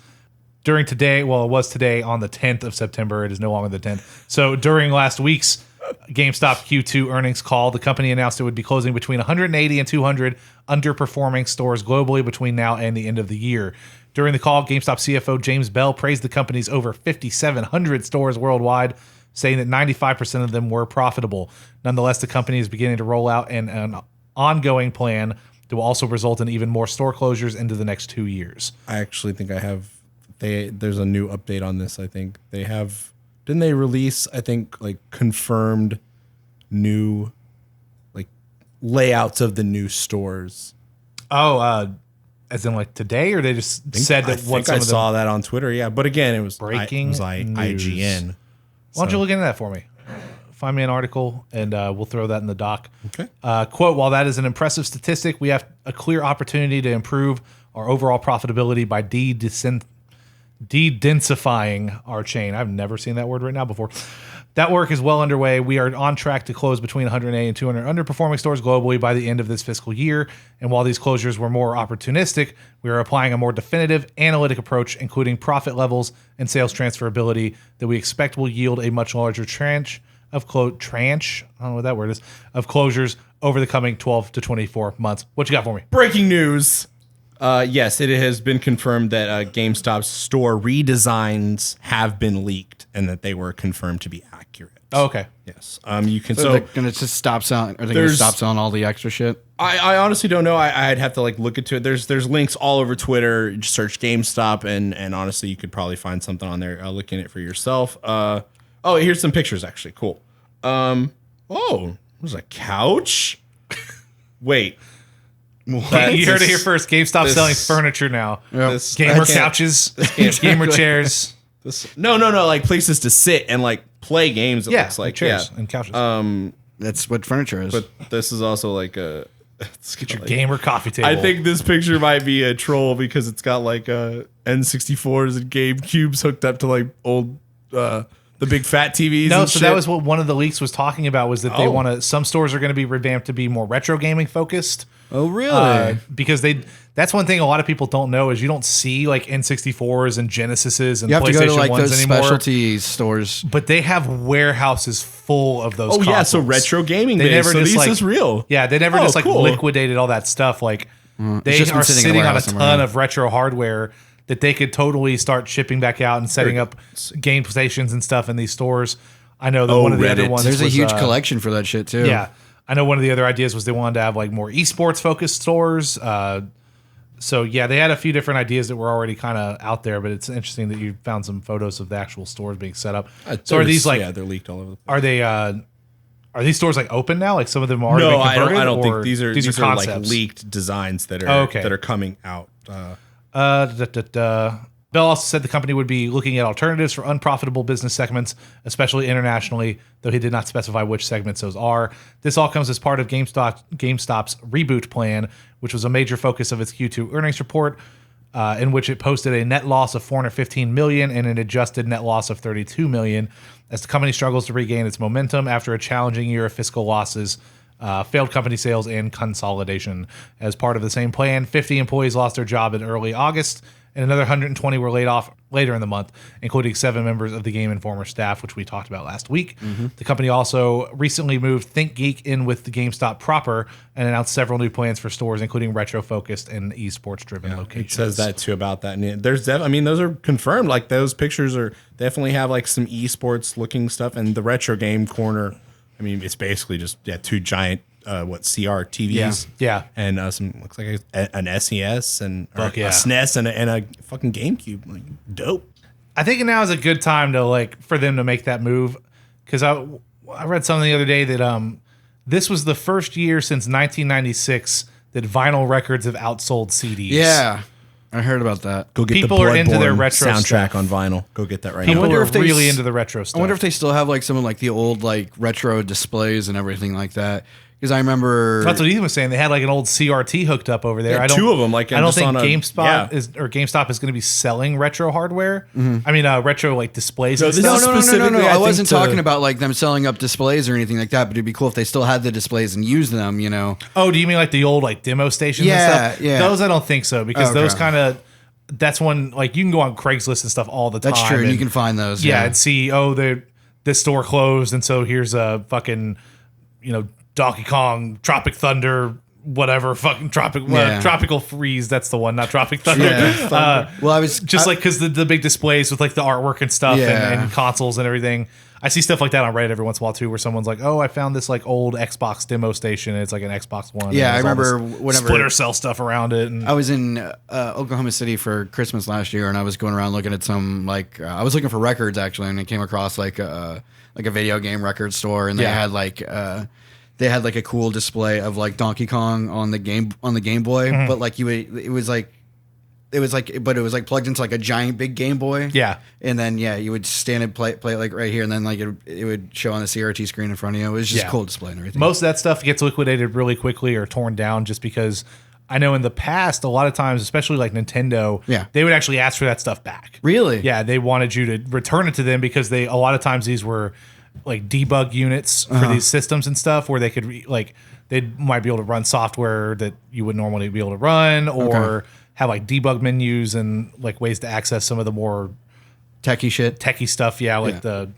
During today, well, it was today on the 10th of September. It is no longer the 10th. So during last week's GameStop Q2 earnings call, the company announced it would be closing between 180 and 200 underperforming stores globally between now and the end of the year. During the call, GameStop CFO James Bell praised the company's over 5,700 stores worldwide, saying that 95% of them were profitable. Nonetheless, the company is beginning to roll out an ongoing plan that will also result in even more store closures into the next 2 years. I actually think I have. There's a new update on this. I think they have. Didn't they release? I think like confirmed new like layouts of the new stores. Oh, as in like today, or they just said that I saw that on Twitter. Yeah, but again, it was breaking news. IGN. Why don't you look into that for me? Find me an article, and we'll throw that in the doc. Okay. Quote, while that is an impressive statistic, we have a clear opportunity to improve our overall profitability by de-densifying our chain. I've never seen that word right now before. That work is well underway. We are on track to close between 180 and 200 underperforming stores globally by the end of this fiscal year. And while these closures were more opportunistic, we are applying a more definitive analytic approach, including profit levels and sales transferability, that we expect will yield a much larger tranche of I don't know what that word is, of closures over the coming 12 to 24 months. What you got for me? Breaking news. Yes, it has been confirmed that GameStop's store redesigns have been leaked and that they were confirmed to be accurate. Oh, okay. Yes. You can. So they're gonna just stop selling. Are they gonna stop selling all the extra shit? I honestly don't know. I'd have to like look into it. There's links all over Twitter. Just search GameStop, and honestly, you could probably find something on there. Look in it for yourself. Here's some pictures. Actually, cool. There's a couch. Wait. You heard it here first. GameStop selling furniture now. Yep. Gamer couches, gamer chairs. No. Like places to sit and like play games. It looks like chairs and couches. That's what furniture is. But this is also like get your gamer coffee table. I think this picture might be a troll because it's got like N64s and GameCubes hooked up to like old the big fat TVs. No, and so shit. that was what one of the leaks was talking about, was that they want to. Some stores are going to be revamped to be more retro gaming focused. Oh, really? Because that's one thing a lot of people don't know is you don't see like N64s and Genesises and you have PlayStation to go to like 1s those anymore. specialty stores. But they have warehouses full of those. Yeah, so retro gaming. They never just this is real. Yeah, they never just like liquidated all that stuff. Like they are sitting on a ton of retro hardware that they could totally start shipping back out and setting up game stations and stuff in these stores. I know that one of the other ones. There's a huge collection for that shit too. Yeah. I know one of the other ideas was they wanted to have like more esports focused stores. So yeah, they had a few different ideas that were already kind of out there, but it's interesting that you found some photos of the actual stores being set up. So are these like, they're leaked all over the place. Are these stores like open now? Like some of them are already been converted? I don't think these are concepts? like leaked designs that are that are coming out. Bell also said the company would be looking at alternatives for unprofitable business segments, especially internationally, though he did not specify which segments those are. This all comes as part of GameStop's Reboot plan, which was a major focus of its Q2 earnings report. in which it posted a net loss of $415 million and an adjusted net loss of $32 million as the company struggles to regain its momentum after a challenging year of fiscal losses, failed company sales, and consolidation. As part of the same plan, 50 employees lost their job in early August, and another 120 were laid off later in the month, including 7 members of the Game Informer staff, which we talked about last week. The company also recently moved ThinkGeek in with the GameStop proper and announced several new plans for stores, including retro-focused and esports-driven locations. It says that too about that. And there's, those are confirmed. Like those pictures are definitely have like some esports-looking stuff, and the retro game corner. I mean, it's basically just 2 giant. CR TVs, and some looks like an SES and a SNES and a fucking GameCube, like dope. I think now is a good time to for them to make that move, because I read something the other day that this was the first year since 1996 that vinyl records have outsold CDs. Yeah, I heard about that. Go get people the are into their Bloodborne retro soundtrack stuff. on vinyl. Go get that right People now. are really into the retro stuff. I wonder if they still have some of the old or displays and everything like that. Because I remember that's what Ethan was saying. They had an old CRT hooked up over there. Yeah, I don't, 2 of them. I don't think GameStop is going to be selling retro hardware. I mean, retro displays. And stuff. No. I wasn't talking about them selling up displays or anything like that. But it'd be cool if they still had the displays and used them. Oh, do you mean the old demo stations? and stuff? Yeah. Those I don't think so, because those kind of. That's one you can go on Craigslist and stuff all the time. That's true. And you can find those. Yeah, and see. This store closed, and so here's a fucking Donkey Kong, Tropic Thunder, whatever, fucking Tropical Freeze. That's the one, not Tropic Thunder. Yeah. Well, I was just because the big displays with the artwork and stuff and consoles and everything. I see stuff like that on Reddit every once in a while too, where someone's like, "Oh, I found this old Xbox demo station. And it's an Xbox One." Yeah, I remember whenever Splinter Cell stuff around it. And I was in Oklahoma City for Christmas last year, and I was going around looking at some I was looking for records actually, and I came across a video game record store, and they had they had a cool display of Donkey Kong on the Game Boy, but it was plugged into a giant big Game Boy. Yeah, and then you would stand and play it right here, and then it would show on the CRT screen in front of you. It was just a cool display and everything. Most of that stuff gets liquidated really quickly or torn down, just because I know in the past a lot of times, especially Nintendo, they would actually ask for that stuff back. Really? Yeah, they wanted you to return it to them, because a lot of times these were debug units for these systems and stuff, where they could they might be able to run software that you would normally be able to run, or have debug menus and ways to access some of the more techie stuff. The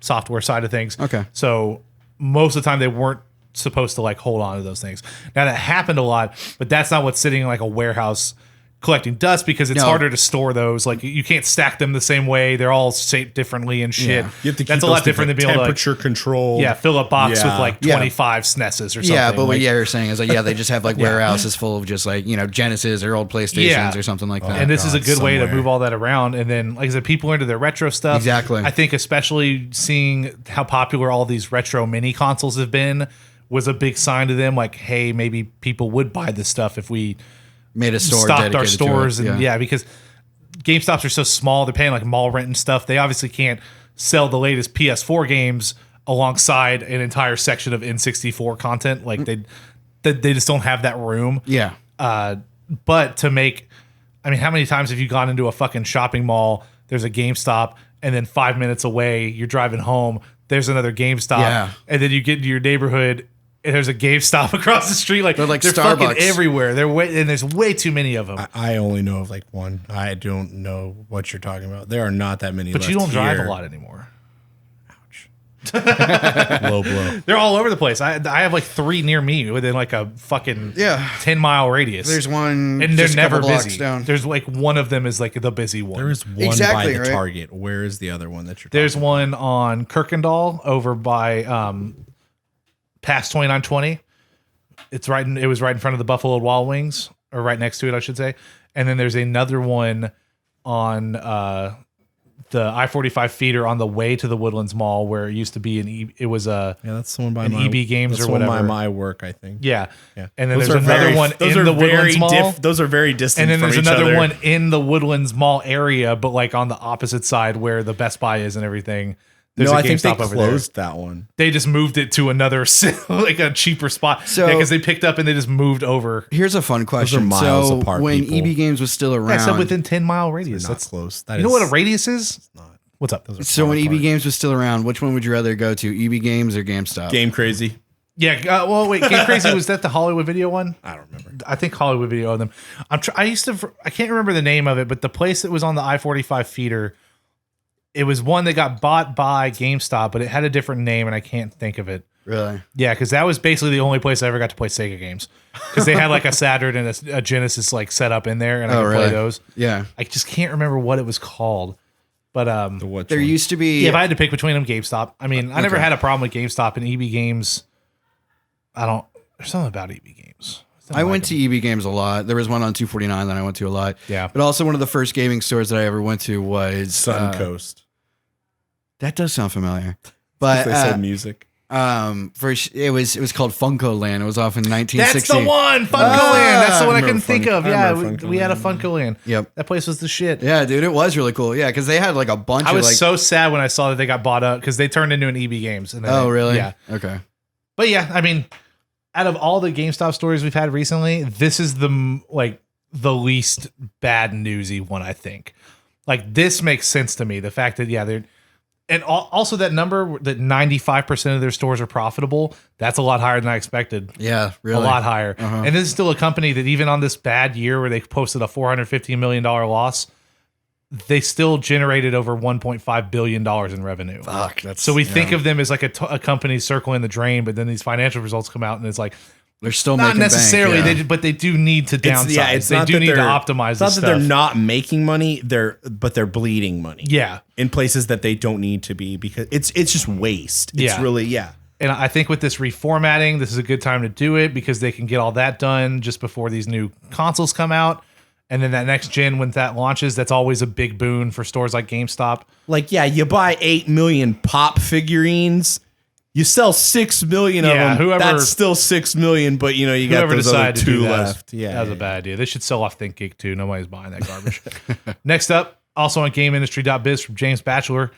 software side of things. Okay. So most of the time they weren't supposed to hold on to those things. Now that happened a lot, but that's not what's sitting in a warehouse collecting dust, because it's harder to store those. You can't stack them the same way. They're all shaped differently and shit. You have to keep that's a lot different than being able to temperature control. Yeah, fill a box with 25 SNESes or something. Yeah, but what you're saying is they just have warehouses full of just Genesis or old PlayStations or something like that. And this is a good way to move all that around. And then, like I said, people are into their retro stuff. Exactly. I think especially seeing how popular all these retro mini consoles have been was a big sign to them. Hey, maybe people would buy this stuff if we made a store, stocked our stores, and because GameStops are so small, they're paying mall rent and stuff. They obviously can't sell the latest PS4 games alongside an entire section of N64 content. They just don't have that room. Yeah. But to make, how many times have you gone into a fucking shopping mall? There's a GameStop, and then 5 minutes away, you're driving home, there's another GameStop, and then you get into your neighborhood, and there's a GameStop across the street. They're Starbucks. fucking everywhere. And there's way too many of them. I only know of one. I don't know what you're talking about. There are not that many. But you don't drive a lot anymore. Ouch. Low blow. They're all over the place. I have 3 near me within a fucking 10-mile radius. There's one, and they're never busy. Down. There's one of them is the busy one. There is one by the Target. Where is the other one that you're? There's one on Kirkendall over by past 2920. It was right in front of the Buffalo Wild Wings, or right next to it, I should say. And then there's another one on the I-45 feeder on the way to the Woodlands Mall, where it used to be that's the one by EB Games or whatever. By my work, I think. Yeah. And then there's another one in the Woodlands Mall. Those are very distant. And then there's from each another other. one in the Woodlands Mall area, but on the opposite side where the Best Buy is and everything. There's No, a I think they GameStop over there. closed that one. They just moved it to another like a cheaper spot. So- because they picked up and they just moved over. Here's a fun question. miles so apart, when people. EB Games was still around, Yeah, so within 10-mile radius. Not That's close. you know what a radius is? not. What's up? so when EB Games was still around, which one would you rather go to, EB Games or GameStop? Game Crazy? Yeah. Well, wait. Game Crazy, was that the Hollywood Video one? I don't remember. I think Hollywood Video owned them. I can't remember the name of it, but the place that was on the I-45 feeder, it was one that got bought by GameStop, but it had a different name, and I can't think of it. Really? Yeah, because that was basically the only place I ever got to play Sega games. Because they had like a Saturn and a Genesis like set up in there, and I could play those. Yeah. I just can't remember what it was called. But There used to be... yeah, if I had to pick between them, GameStop. I mean, I never had a problem with GameStop and EB Games. There's something about EB Games. I went to EB Games a lot. There was one on 249 that I went to a lot. Yeah. But also one of the first gaming stores that I ever went to was... Suncoast. that does sound familiar. But They sold music. it was called Funko Land. It was off in 1960. That's the one! Funko Land! That's the one I couldn't think of. I Yeah, remember we had a Funko Funko Land. Yep. That place was the shit. Yeah, dude, it was really cool. Yeah, because they had like a bunch I of was like... so sad when I saw that they got bought up because they turned into an EB Games. And then Oh, really? Yeah. Okay. But yeah, I mean, out of all the GameStop stories we've had recently, this is the least bad newsy one, I think. Like, this makes sense to me. The fact that, yeah, they're... And also that number that 95% of their stores are profitable, that's a lot higher than I expected. Yeah, really. A lot higher. And this is still a company that even on this bad year where they posted a $450 million loss, they still generated over $1.5 billion in revenue. Fuck, that's... So we think of them as like a company circling the drain, but then these financial results come out and it's like, They're still not making necessarily, bank, yeah. but they do need to downsize. They do need to optimize It's not this that they're stuff. not making money, but they're bleeding money. Yeah. In places that they don't need to be because it's just waste. It's Yeah. really, yeah. And I think with this reformatting, this is a good time to do it because they can get all that done just before these new consoles come out. And then that next gen, when that launches, that's always a big boon for stores like GameStop. Like, yeah, you buy 8 million pop figurines, you sell 6 million of Yeah, them. whoever- That's still 6 million, but you know, you got Whoever those decided other to do 2 that, left. Yeah. that was a bad idea. They should sell off ThinkGeek too. Nobody's buying that garbage. Next up, also on GameIndustry.biz from James Batchelor,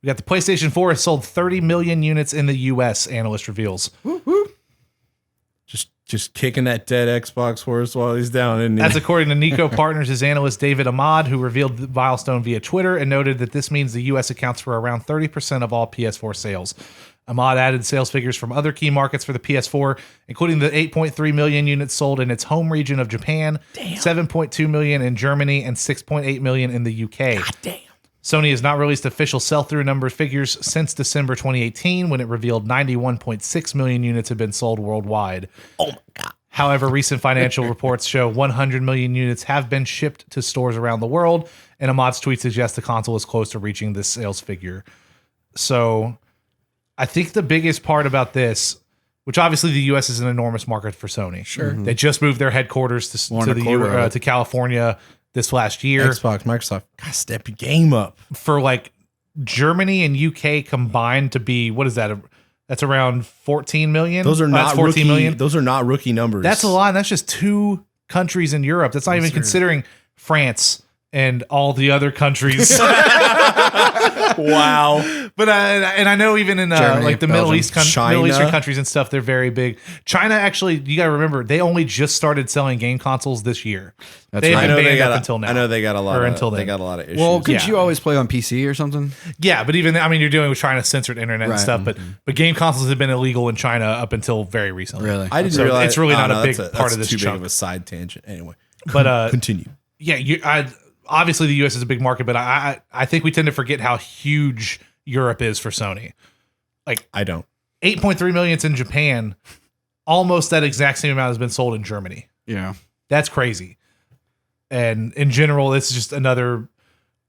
we got the PlayStation 4 has sold 30 million units in the U.S., analyst reveals. Just kicking that dead Xbox horse while he's down, isn't he? That's according to Nico Partners' analyst David Ahmad, who revealed the milestone via Twitter and noted that this means the U.S. accounts for around 30% of all PS4 sales. Ahmad added sales figures from other key markets for the PS4, including the 8.3 million units sold in its home region of Japan, 7.2 million in Germany, and 6.8 million in the UK. God damn. Sony has not released official sell-through number figures since December 2018, when it revealed 91.6 million units had been sold worldwide. Oh my God. However, recent financial reports show 100 million units have been shipped to stores around the world, and Ahmad's tweet suggests the console is close to reaching this sales figure. So I think the biggest part about this, which obviously the U.S. is an enormous market for Sony. Sure. They just moved their headquarters to California this last year. Xbox, Microsoft, gotta step your game up. For like Germany and UK combined to be, what is that? That's around 14 million. Those are not 14 rookie, million. Those are not rookie numbers. That's a lot. And that's just 2 countries in Europe. That's not even considering France and all the other countries. Wow. But and I know even in Germany, like the Belgium, Middle Eastern China. countries and stuff, they're very big. China, actually, you got to remember, they only just started selling game consoles this year. They right. haven't I know been they banned got up until now. I know they got a lot. Or Of, until they then. got a lot of issues. Well, could Yeah. you always play on PC or something? Yeah, but even I mean, you're dealing with China censored internet and Right. stuff. But game consoles have been illegal in China up until very recently. Really? I didn't So realize it's really not a big that's part of this too chunk. big of a side tangent. Anyway, But continue. yeah, obviously the U.S. is a big market, but I think we tend to forget how huge Europe is for Sony. Like I don't. 8.3 million in Japan, almost that exact same amount has been sold in Germany. Yeah. That's crazy. And in general, this is just another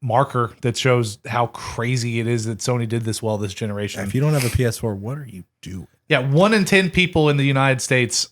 marker that shows how crazy it is that Sony did this well this generation. If you don't have a PS4, what are you doing? Yeah, 1 in 10 people in the United States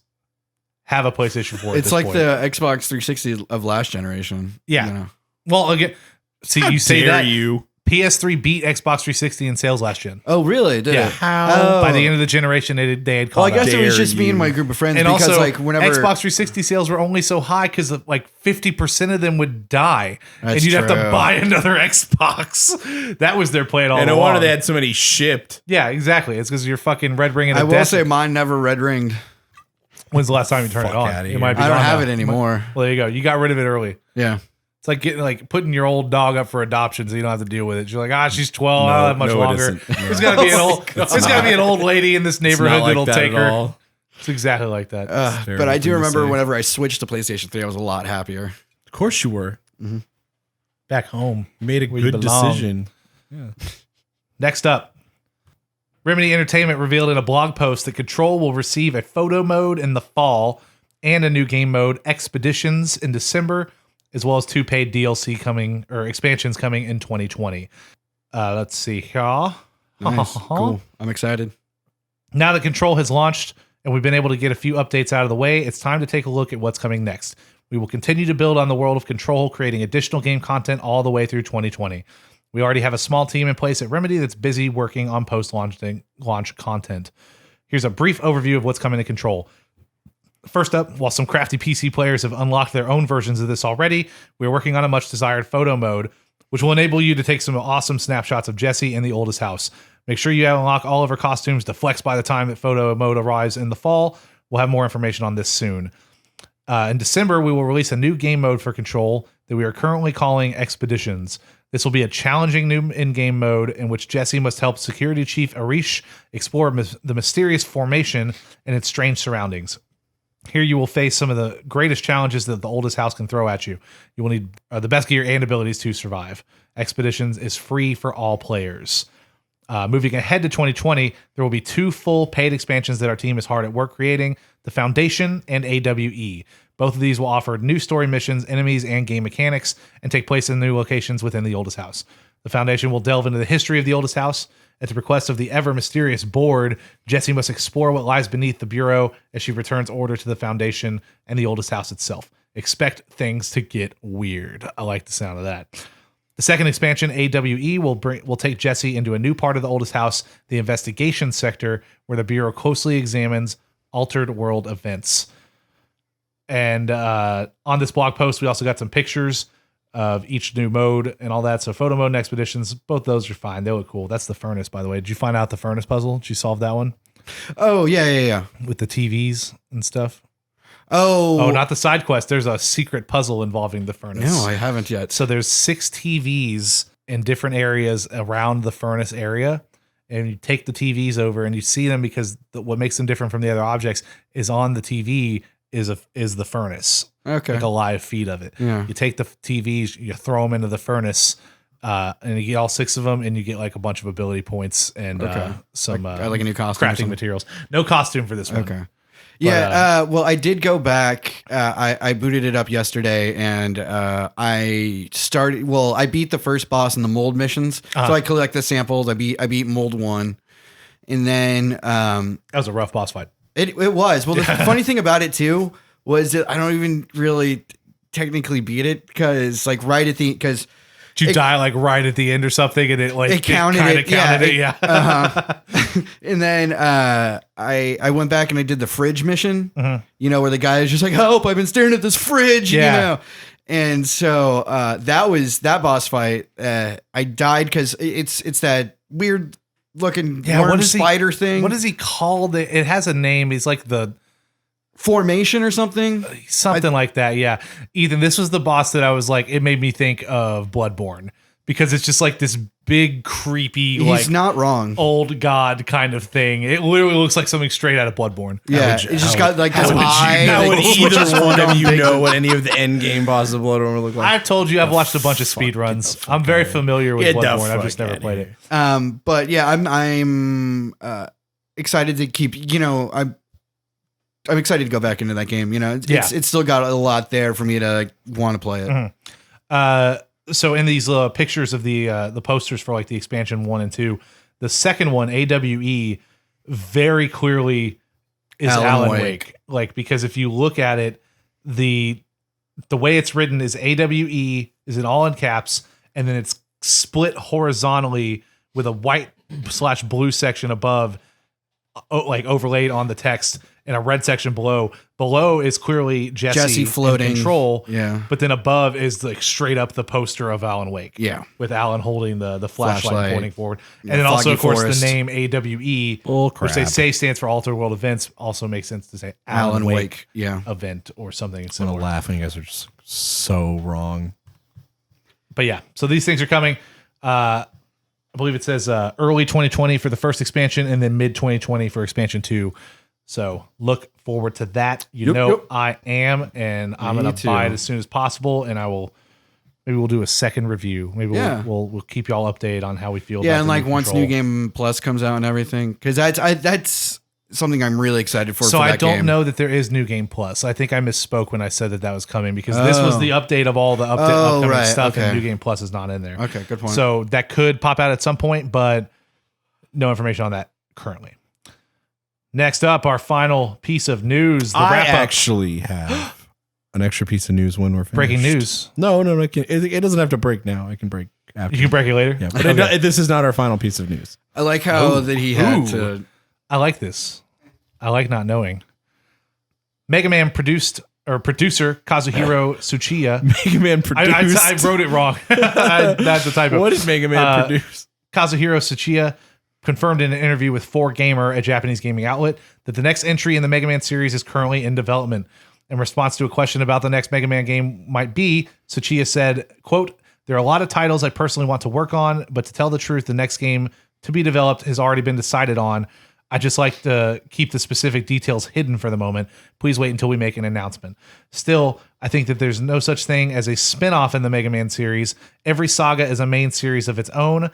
have a PlayStation 4. at It's this like point. the Xbox 360 of last generation. Yeah. You know? Well, again, see, you say Dare that you? PS3 beat Xbox 360 in sales last gen. Oh, really? Did Yeah. it? How? By the end of the generation, they had caught Well, I guess up. it was dare just me and you. my group of friends. And because also, like whenever Xbox 360 sales were only so high because like 50% of them would die, and That's you'd have to true. buy another Xbox. That was their plan all And no along. wonder they had so many shipped. Yeah, exactly. It's because you're fucking red ringing. I will say mine never red ringed. When's the last time you turned it Fuck on? outta It here. might be I don't gone have now. it anymore. Well, there you go. You got rid of it early. Yeah. It's like putting your old dog up for adoption, so you don't have to deal with it. You're like, she's 12. I don't have much no, it longer. isn't. There's got to be an old. There's got to be an old lady in this neighborhood like that'll that take at her. all. It's exactly like that. But I do thing to remember say. whenever I switched to PlayStation 3, I was a lot happier. Of course you were. Back home. You made a Where you good belong. decision. Next up, Remedy Entertainment revealed in a blog post that Control will receive a photo mode in the fall and a new game mode, Expeditions, in December, as well as 2 paid DLC coming or expansions coming in 2020. Let's see here. Nice. Cool. I'm excited. Now that Control has launched and we've been able to get a few updates out of the way, it's time to take a look at what's coming next. We will continue to build on the world of Control, creating additional game content all the way through 2020. We already have a small team in place at Remedy that's busy working on post-launch content. Here's a brief overview of what's coming to Control. First up, while some crafty PC players have unlocked their own versions of this already, we're working on a much-desired photo mode, which will enable you to take some awesome snapshots of Jessie in the oldest house. Make sure you unlock all of her costumes to flex by the time that photo mode arrives in the fall. We'll have more information on this soon. In December, we will release a new game mode for Control that we are currently calling Expeditions. This will be a challenging new in-game mode in which Jessie must help Security Chief Arish explore the mysterious formation and its strange surroundings. Here you will face some of the greatest challenges that the oldest house can throw at you. You will need the best gear and abilities to survive. Expeditions is free for all players. Moving ahead to 2020, there will be 2 full paid expansions that our team is hard at work creating, The Foundation and AWE. Both of these will offer new story missions, enemies, and game mechanics, and take place in new locations within the oldest house. The Foundation will delve into the history of the oldest house. At the request of the ever-mysterious board, Jessie must explore what lies beneath the Bureau as she returns order to the Foundation and the oldest house itself. Expect things to get weird. I like the sound of that. The second expansion, AWE, will take Jessie into a new part of the oldest house, the investigation sector, where the Bureau closely examines altered world events. And on this blog post, we also got some pictures of each new mode and all that. So photo mode and expeditions, both those are fine. They look cool. That's the furnace, by the way. Did you find out the furnace puzzle? Did you solve that one? Oh, yeah. With the TVs and stuff? Oh, not the side quest. There's a secret puzzle involving the furnace. no, I haven't yet. So there's 6 TVs in different areas around the furnace area. And you take the TVs over and you see them because what makes them different from the other objects is on the TV is the furnace. Okay. Like a live feed of it. Yeah. You take the TVs, you throw them into the furnace, and you get all 6 of them, and you get like a bunch of ability points and some like a new costume or crafting something? materials. No costume for this one. Okay. Yeah, well, I did go back. I booted it up yesterday, and I beat the first boss in the mold missions. So I collect the samples. I beat mold 1, and then That was a rough boss fight. it was. Well, the funny thing about it too was that I don't even really technically beat it because Did you die like right at the end or something, and it counted kinda it. counted it? Yeah. And then I went back and I did the fridge mission, Mm-hmm. where the guy is just like, help, I've been staring at this fridge, Yeah. And so that boss fight, I died because it's that weird looking worm spider thing. What is he called? It has a name. He's like the formation or something? something like that. Yeah. Ethan, this was the boss that I was like, it made me think of Bloodborne because it's just like this big, creepy, He's not wrong. old god kind of thing. It literally looks like something straight out of Bloodborne. Yeah, it's just got like this How would eye. How would like, either one of you know what any of the end game bosses of Bloodborne would look like? I've told you I've watched a bunch of speed runs. I'm very familiar with Get the Bloodborne. I've fuck just never outta played here. it. But yeah, I'm excited to keep. I'm excited to go back into that game. It's still got a lot there for me to want to play it. So in these pictures of the posters for like the expansion 1 and 2, the second one, AWE, very clearly is Alan Wake. Like, because if you look at it, the way it's written is AWE is in all in caps, and then it's split horizontally with a white/blue section above, like overlaid on the text, and a red section below. Below is clearly Jesse floating in control. Yeah. But then above is like straight up the poster of Alan Wake. Yeah. With Alan holding the flashlight pointing forward. Yeah, and then also, of course, forest. the name AWE, Bull which they crap. say stands for Altered World Events, also makes sense to say Alan Wake. Yeah. event or something I'm similar. laughing. You guys are just so wrong. But yeah, so these things are coming. I believe it says early 2020 for the first expansion and then mid 2020 for expansion 2. So look forward to that. Yep. I am, and I'm going to buy it as soon as possible, and maybe we'll do a second review. Maybe we'll keep y'all updated on how we feel. Yeah, about and the like new once control. New Game Plus comes out and everything, because that's something I'm really excited for. So for that I don't game. know that there is New Game Plus. I think I misspoke when I said that was coming because this was the update of all the upcoming right, stuff, okay. and New Game Plus is not in there. Okay, good point. So that could pop out at some point, but no information on that currently. Next up, our final piece of news. The I wrap up. actually have an extra piece of news when we're finished. Breaking news. No, it doesn't have to break now. I can break after. You can break it later. Yeah, but Okay. this is not our final piece of news. I like how that he had Ooh. to. I like this. I like not knowing. Mega Man producer Kazuhiro Tsuchiya. Mega Man produced. I wrote it wrong. That's the typo. What did Mega Man produce? Kazuhiro Tsuchiya confirmed in an interview with 4Gamer, a Japanese gaming outlet, that the next entry in the Mega Man series is currently in development. In response to a question about the next Mega Man game might be, Tsuchiya said, quote, "There are a lot of titles I personally want to work on, but to tell the truth, the next game to be developed has already been decided on. I just like to keep the specific details hidden for the moment. Please wait until we make an announcement. Still, I think that there's no such thing as a spin-off in the Mega Man series. Every saga is a main series of its own.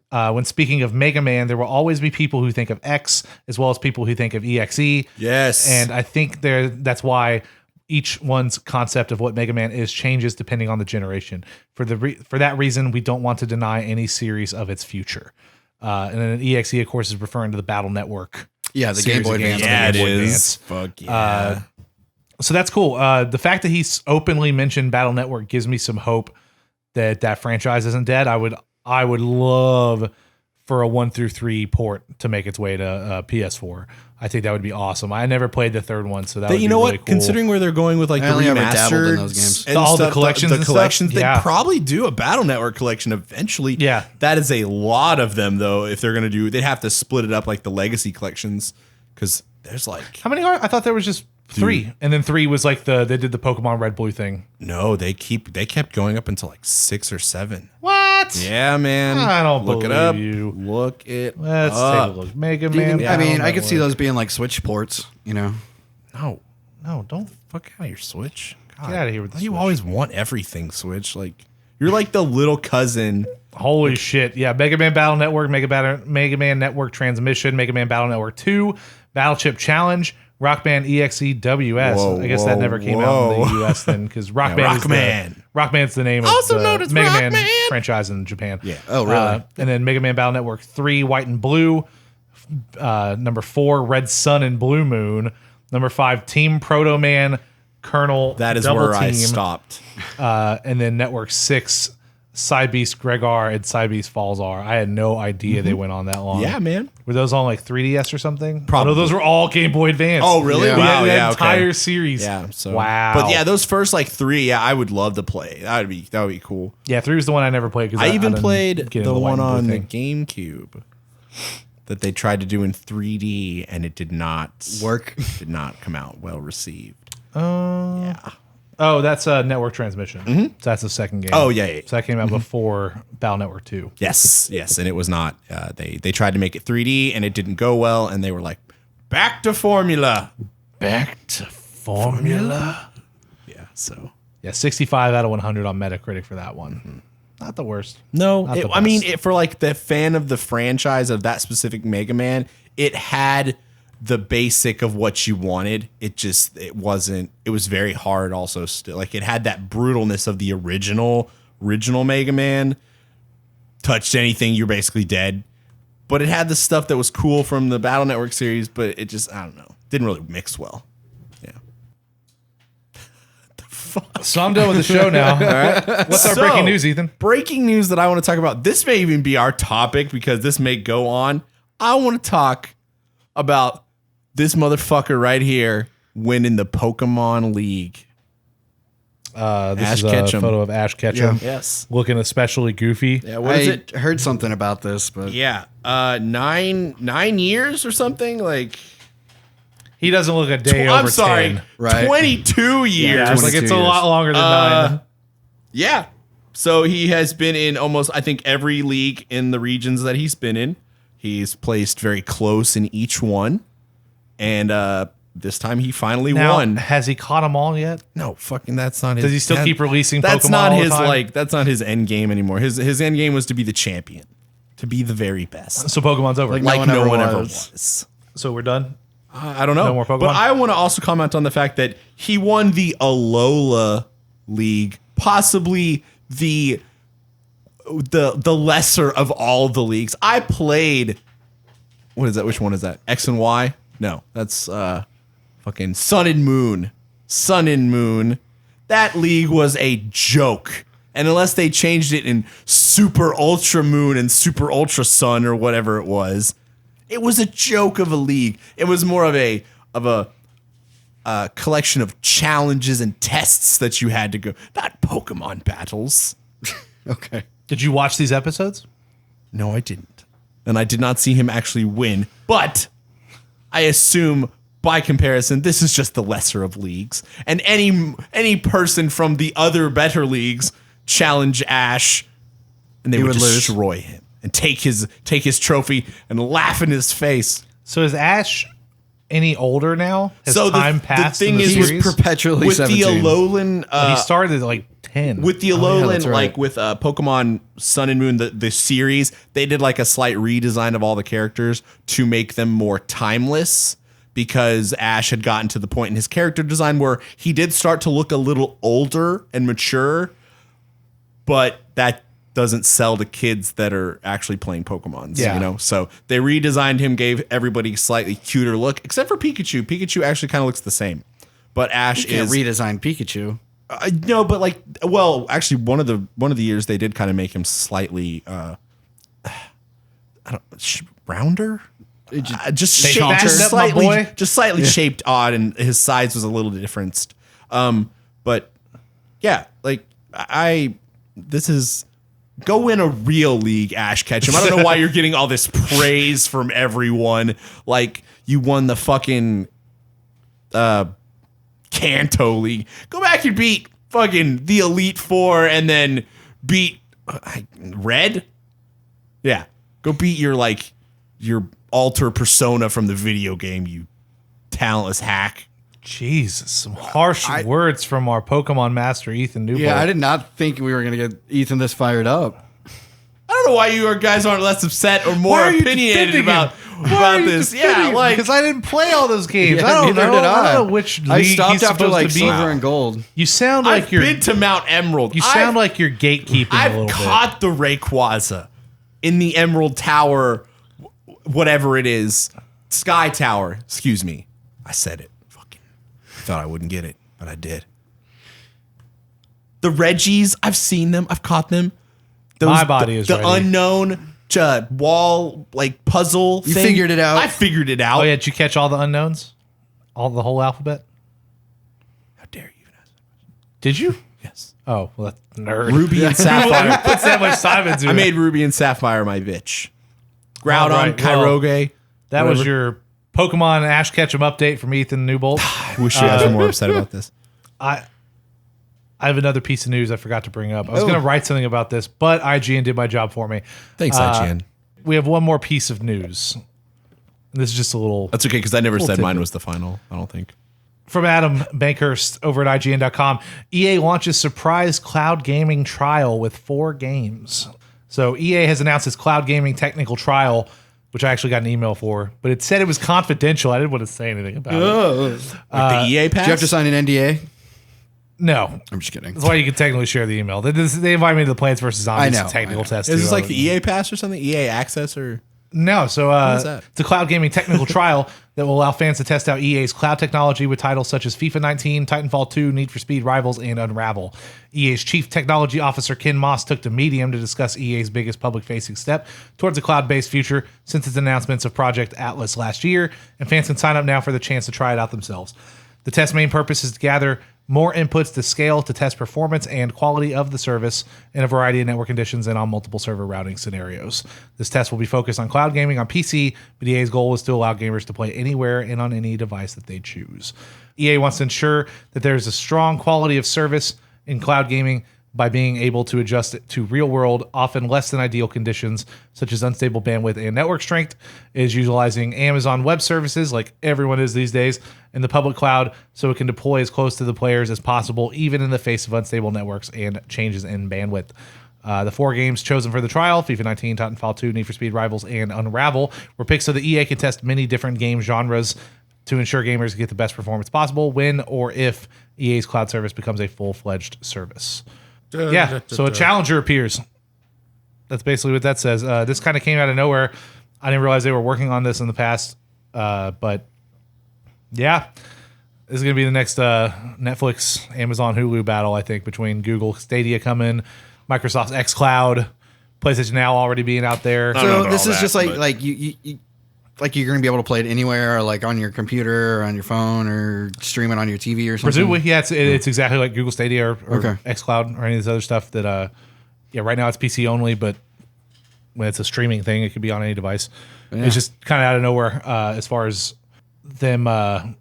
When speaking of Mega Man, there will always be people who think of X as well as people who think of EXE. Yes. And I think that's why each one's concept of what Mega Man is changes depending on the generation. For that reason, we don't want to deny any series of its future." And then EXE, of course, is referring to the Battle Network. Yeah, the Game series Boy of games Advance. on the Yeah, it Game Boy is. Advance. Fuck yeah. So that's cool. The fact that he's openly mentioned Battle Network gives me some hope that franchise isn't dead. I would love for a 1 through 3 port to make its way to PS4. I think that would be awesome. I never played the third one, so that would you be know really what? cool. Considering where they're going with like I the only ever dabbled in remastered those games. and All the stuff, collections and stuff? they Yeah. probably do a Battle Network collection eventually. Yeah. that is a lot of them though. If they're gonna do, they'd have to split it up like the Legacy collections because there's like How many are? I thought there was just 3, and then 3 was like they did the Pokemon Red Blue thing. no, they kept going up until like 6 or 7. What? Yeah, man. I don't look it believe up. you. Look it Let's up. take a look. Mega Man. I mean, I Battle could see Network. those being like Switch ports, you know. No, don't fuck out of your Switch. God, Get outta here with the why do you Switch. always want everything Switch? Like you're like the little cousin. Holy shit. Yeah. Mega Man Battle Network, Mega Man Network Transmission, Mega Man Battle Network 2, Battle Chip Challenge, Rock Band EXEWS. Whoa, I guess that never came out in the US then because Rock Band Rockman. is the name Also of known the as Mega Man Rockman. franchise in Japan. Yeah. Oh, really? And then Mega Man Battle Network 3, White and Blue. Number 4, Red Sun and Blue Moon. Number 5, Team Proto Man, Colonel That is Double where I Team. stopped. And then Network 6, Side Beast Gregar and Side Beast Falzar. I had no idea they went on that long. Yeah, man. Were those on like 3DS or something? Probably. No, those were all Game Boy Advance. Oh, really? Yeah. Wow. Yeah, Yeah. that entire Okay. series. Yeah. So wow. But yeah, those first like 3, yeah, I would love to play. That would be cool. Yeah, 3 was the one I never played because I even didn't played get into the White one and Blue on the thing. GameCube that they tried to do in 3D and it did not Work. Did not come out well received. Yeah. Oh, that's Network Transmission. So that's the second game. Oh, yeah. So that came out before Battle Network 2. Yes, and it was not. They tried to make it 3D and it didn't go well, and they were like, back to formula. Back to formula. Yeah. So Yeah, 65 out of 100 on Metacritic for that one. Not the worst. no, Not the I mean, best. for like the fan of the franchise of that specific Mega Man, it had the basic of what you wanted. It wasn't. It was very hard. Also, still like it had that brutalness of the original Mega Man. Touched anything, you're basically dead. But it had the stuff that was cool from the Battle Network series. But it just, I don't know, didn't really mix well. Yeah. fuck. So I'm done with the show now. All right. What's our So, breaking news, Ethan? Breaking news that I want to talk about. This may even be our topic because this may go on. I want to talk about this motherfucker right here winning the Pokemon League. This Ash is a Ketchum. photo of Ash Ketchum. Yes. Looking especially goofy. Yeah. What is it? I heard something about this, but Yeah. 9 years or something like. He doesn't look a day over I'm sorry. 10. Right. 22 years. Yeah, it's like 22 it's a lot years. longer than 9. Yeah. So he has been in almost, I think, every league in the regions that he's been in. He's placed very close in each one. And this time he finally Now, won. has he caught them all yet? No, fucking that's not his. Does he still keep releasing That's Pokemon not all the his time? that's not his end game anymore. His end game was to be the champion. To be the very best. So Pokemon's over. Like, No no one one ever ever was. So we're done? I don't know. No more Pokemon? But I want to also comment on the fact that he won the Alola League, possibly the lesser of all the leagues. I played. What is that? Which one is that? X and Y? No, that's fucking Sun and Moon. Sun and Moon. That league was a joke. And unless they changed it in Super Ultra Moon and Super Ultra Sun or whatever it was a joke of a league. It was more of a collection of challenges and tests that you had to go. Not Pokemon battles. okay. Did you watch these episodes? No, I didn't. And I did not see him actually win. But I assume by comparison, this is just the lesser of leagues. And any person from the other better leagues challenge Ash and they would would lose. destroy him and take his trophy and laugh in his face. So is Ash any older now? Has So time passed? the thing in is, the He's series? perpetually with 17. the Alolan, He started at like 10. with the yeah, Alolan, that's right. like with Pokemon Sun and Moon, the series, they did like a slight redesign of all the characters to make them more timeless because Ash had gotten to the point in his character design where he did start to look a little older and mature, but that doesn't sell to kids that are actually playing Pokemon. Yeah. You know, so they redesigned him, gave everybody a slightly cuter look, except for Pikachu. Pikachu actually kind of looks the same, but Ash You can't is redesign Pikachu. no, but like, well, actually, one of the years they did kind of make him slightly, rounder. Just They shaped, fastened up, my boy. just slightly shaped odd, and his size was a little different. But yeah, like this is go win a real league, Ash Ketchum. I don't know why you're getting all this praise from everyone. Like you won the fucking Kanto League. Go back and beat fucking the Elite Four, and then beat Red. Yeah, go beat your alter persona from the video game, you talentless hack. Jesus, some harsh words from our Pokemon master, Ethan Newbolt. Yeah, I did not think we were going to get Ethan this fired up. I don't know why you guys aren't less upset or more Why are you opinionated defending about this. Yeah, like because I didn't play all those games. Yeah, I don't neither know. did I don't know which league I stopped he's after supposed like to be. silver and gold. You sound like I've you're. been to Mount Emerald. You sound like you're gatekeeping a I've little caught the Rayquaza in the Emerald Tower, whatever it is, Sky Tower. Excuse me, I said it. Fucking thought I wouldn't get it, but I did. The Reggies, I've seen them. I've caught them. My body is the ready. unknown wall like puzzle. You thing. figured it out? I figured it out. bit. Oh yeah, did you catch all the unknowns? The whole alphabet? How dare you even ask? Did you? Yes. Oh, well, that's nerd. Ruby and Sapphire. Puts that much time into I it. made Ruby and Sapphire my bitch. Groudon, right, well, Kyogre. That was your Pokemon Ash Ketchum update from Ethan Newbolt. I wish you guys were more upset about this. I have another piece of news I forgot to bring up. I was going to write something about this, but IGN did my job for me. Thanks, IGN. We have one more piece of news. This is just a little That's okay, because I never said tidbit. mine was the final, I don't think. from Adam Bankhurst over at IGN.com. EA launches surprise cloud gaming trial with 4 games. So EA has announced its cloud gaming technical trial, which I actually got an email for, but it said it was confidential. I didn't want to say anything about it. Like the EA pass? Did you have to sign an NDA? No. I'm just kidding. That's why you can technically share the email. They invited me to the Plants vs. Zombies I know, technical I know. test. Is this too. like the EA pass or something? EA access or? No, so is that? it's a cloud gaming technical trial that will allow fans to test out EA's cloud technology with titles such as FIFA 19, Titanfall 2, Need for Speed Rivals, and Unravel. EA's chief technology officer Ken Moss took to Medium to discuss EA's biggest public-facing step towards a cloud-based future since its announcements of Project Atlas last year, and fans can sign up now for the chance to try it out themselves. The test's main purpose is to gather more inputs to scale to test performance and quality of the service in a variety of network conditions and on multiple server routing scenarios. This test will be focused on cloud gaming on PC, but EA's goal is to allow gamers to play anywhere and on any device that they choose. EA wants to ensure that there's a strong quality of service in cloud gaming by being able to adjust it to real-world, often less than ideal conditions, such as unstable bandwidth and network strength. It is utilizing Amazon Web Services, like everyone is these days, in the public cloud, so it can deploy as close to the players as possible, even in the face of unstable networks and changes in bandwidth. The 4 games chosen for the trial, FIFA 19, Titanfall 2, Need for Speed Rivals, and Unravel, were picked so that EA can test many different game genres to ensure gamers get the best performance possible when or if EA's cloud service becomes a full-fledged service. Yeah, so a challenger appears. That's basically what that says. This kind of came out of nowhere. I didn't realize they were working on this in the past. But yeah, this is going to be the next Netflix, Amazon, Hulu battle, I think, between Google Stadia coming, Microsoft's xCloud, PlayStation Now already being out there. So this is just like you like you're going to be able to play it anywhere, or like on your computer or on your phone or stream it on your TV or something? Presumably, yeah, it's exactly like Google Stadia or Okay. xCloud or any of this other stuff that, yeah, right now it's PC only, but when it's a streaming thing, it could be on any device. Yeah. It's just kind of out of nowhere as far as them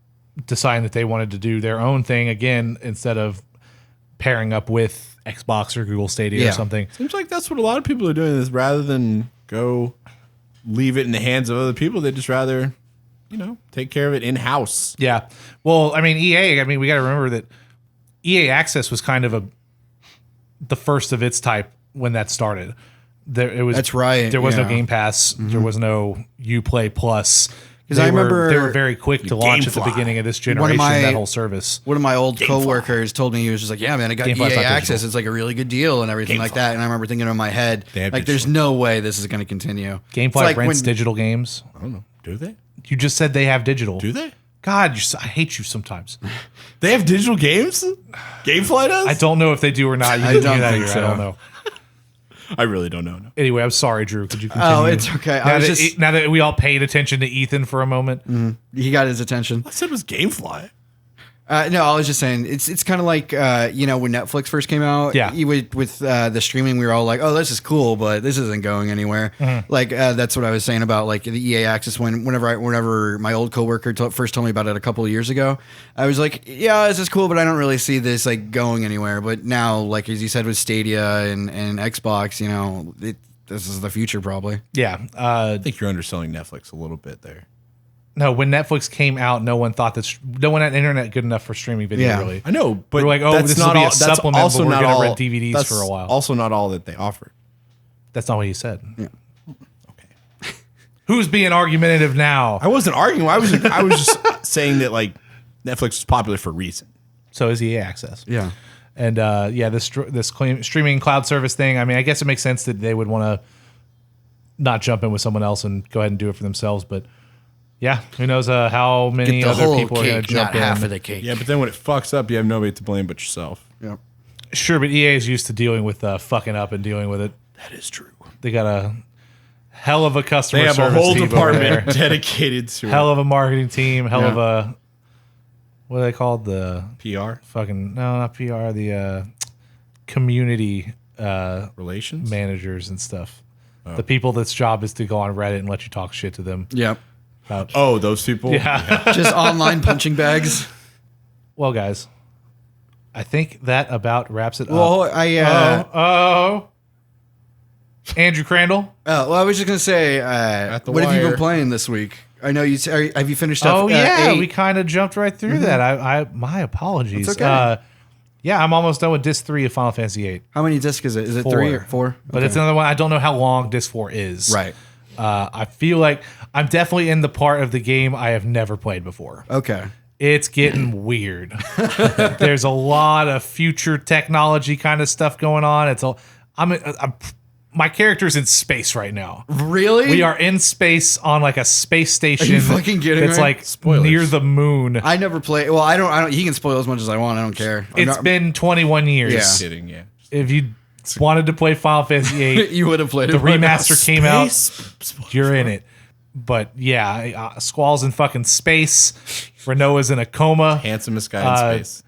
deciding that they wanted to do their own thing again instead of pairing up with Xbox or Google Stadia or something. Seems like that's what a lot of people are doing, is rather than go leave it in the hands of other people, they just rather, take care of it in-house. Yeah. Well, I mean, EA, we got to remember that EA Access was kind of the first of its type when that started. That's right. There was no Game Pass. Mm-hmm. There was no Uplay Plus. Because I remember they were very quick to launch at the beginning of this generation, that whole service. One of my old coworkers told me, he was just like, yeah, man, I got EA Access. It's like a really good deal and everything like that. And I remember thinking in my head, like, there's no way this is going to continue. GameFly rents digital games. I don't know. Do they? You just said they have digital. Do they? God, I hate you sometimes. They have digital games? GameFly does? I don't know if they do or not. I don't think so. I don't know. I really don't know. No. Anyway, I'm sorry, Drew. Could you continue? Oh, it's okay. Now that we all paid attention to Ethan for a moment. He got his attention. I said it was GameFly. No, I was just saying it's kind of like when Netflix first came out. Yeah. With the streaming, we were all like, "Oh, this is cool," but this isn't going anywhere. Mm-hmm. Like that's what I was saying about like the EA Access. Whenever my old coworker first told me about it a couple of years ago, I was like, "Yeah, this is cool, but I don't really see this like going anywhere." But now, like as you said with Stadia and Xbox, this is the future probably. Yeah, I think you're underselling Netflix a little bit there. No, when Netflix came out, no one thought that no one had internet good enough for streaming video. Yeah. Really, I know, but we're like, oh, that's this not will be all, a supplement, also but we're not going all, to rent DVDs that's for a while. Also, not all that they offer. That's not what you said. Yeah. Okay. Who's being argumentative now? I wasn't arguing. I was just saying that like Netflix is popular for a reason. So is EA Access. Yeah. And this streaming cloud service thing. I guess it makes sense that they would want to not jump in with someone else and go ahead and do it for themselves, but. Yeah, who knows how many other people are going to jump in. Half of the cake. Yeah, but then when it fucks up, you have nobody to blame but yourself. Yeah. Sure, but EA is used to dealing with fucking up and dealing with it. That is true. They got a hell of a customer They have service a whole team department over there. dedicated to Hell of a marketing team. Hell Yeah. of a what are they called? The PR fucking no, not PR. The community relations managers and stuff. The people that's job is to go on Reddit and let you talk shit to them. Yep. Oh, those people? Yeah. Just online punching bags. Well, guys, I think that about wraps it Well, up. Andrew Crandell. I was just gonna say, the what have you been wire. playing this week? I know you. Have you finished up? Oh yeah, 8? we kind of jumped right through that. I my apologies. It's okay. Yeah, I'm almost done with disc 3 of Final Fantasy VIII. How many discs is it? Is it 4. 3 or 4? But it's another one. I don't know how long disc 4 is. Right. I feel like I'm definitely in the part of the game I have never played before. Okay. It's getting weird. There's a lot of future technology kind of stuff going on. I'm my character's in space right now. Really? We are in space on like a space station. Are you fucking kidding It's me? like Spoilers. near the moon. I never play. Well, I don't. He can spoil as much as I want. I don't care. It's been 21 years. Yeah. Just kidding, yeah. If you wanted to play Final Fantasy VIII, you would have played the it. by now. remaster came out. Space. You're in it. But yeah, Squall's in fucking space. Renoa's in a coma. Handsomest guy in space.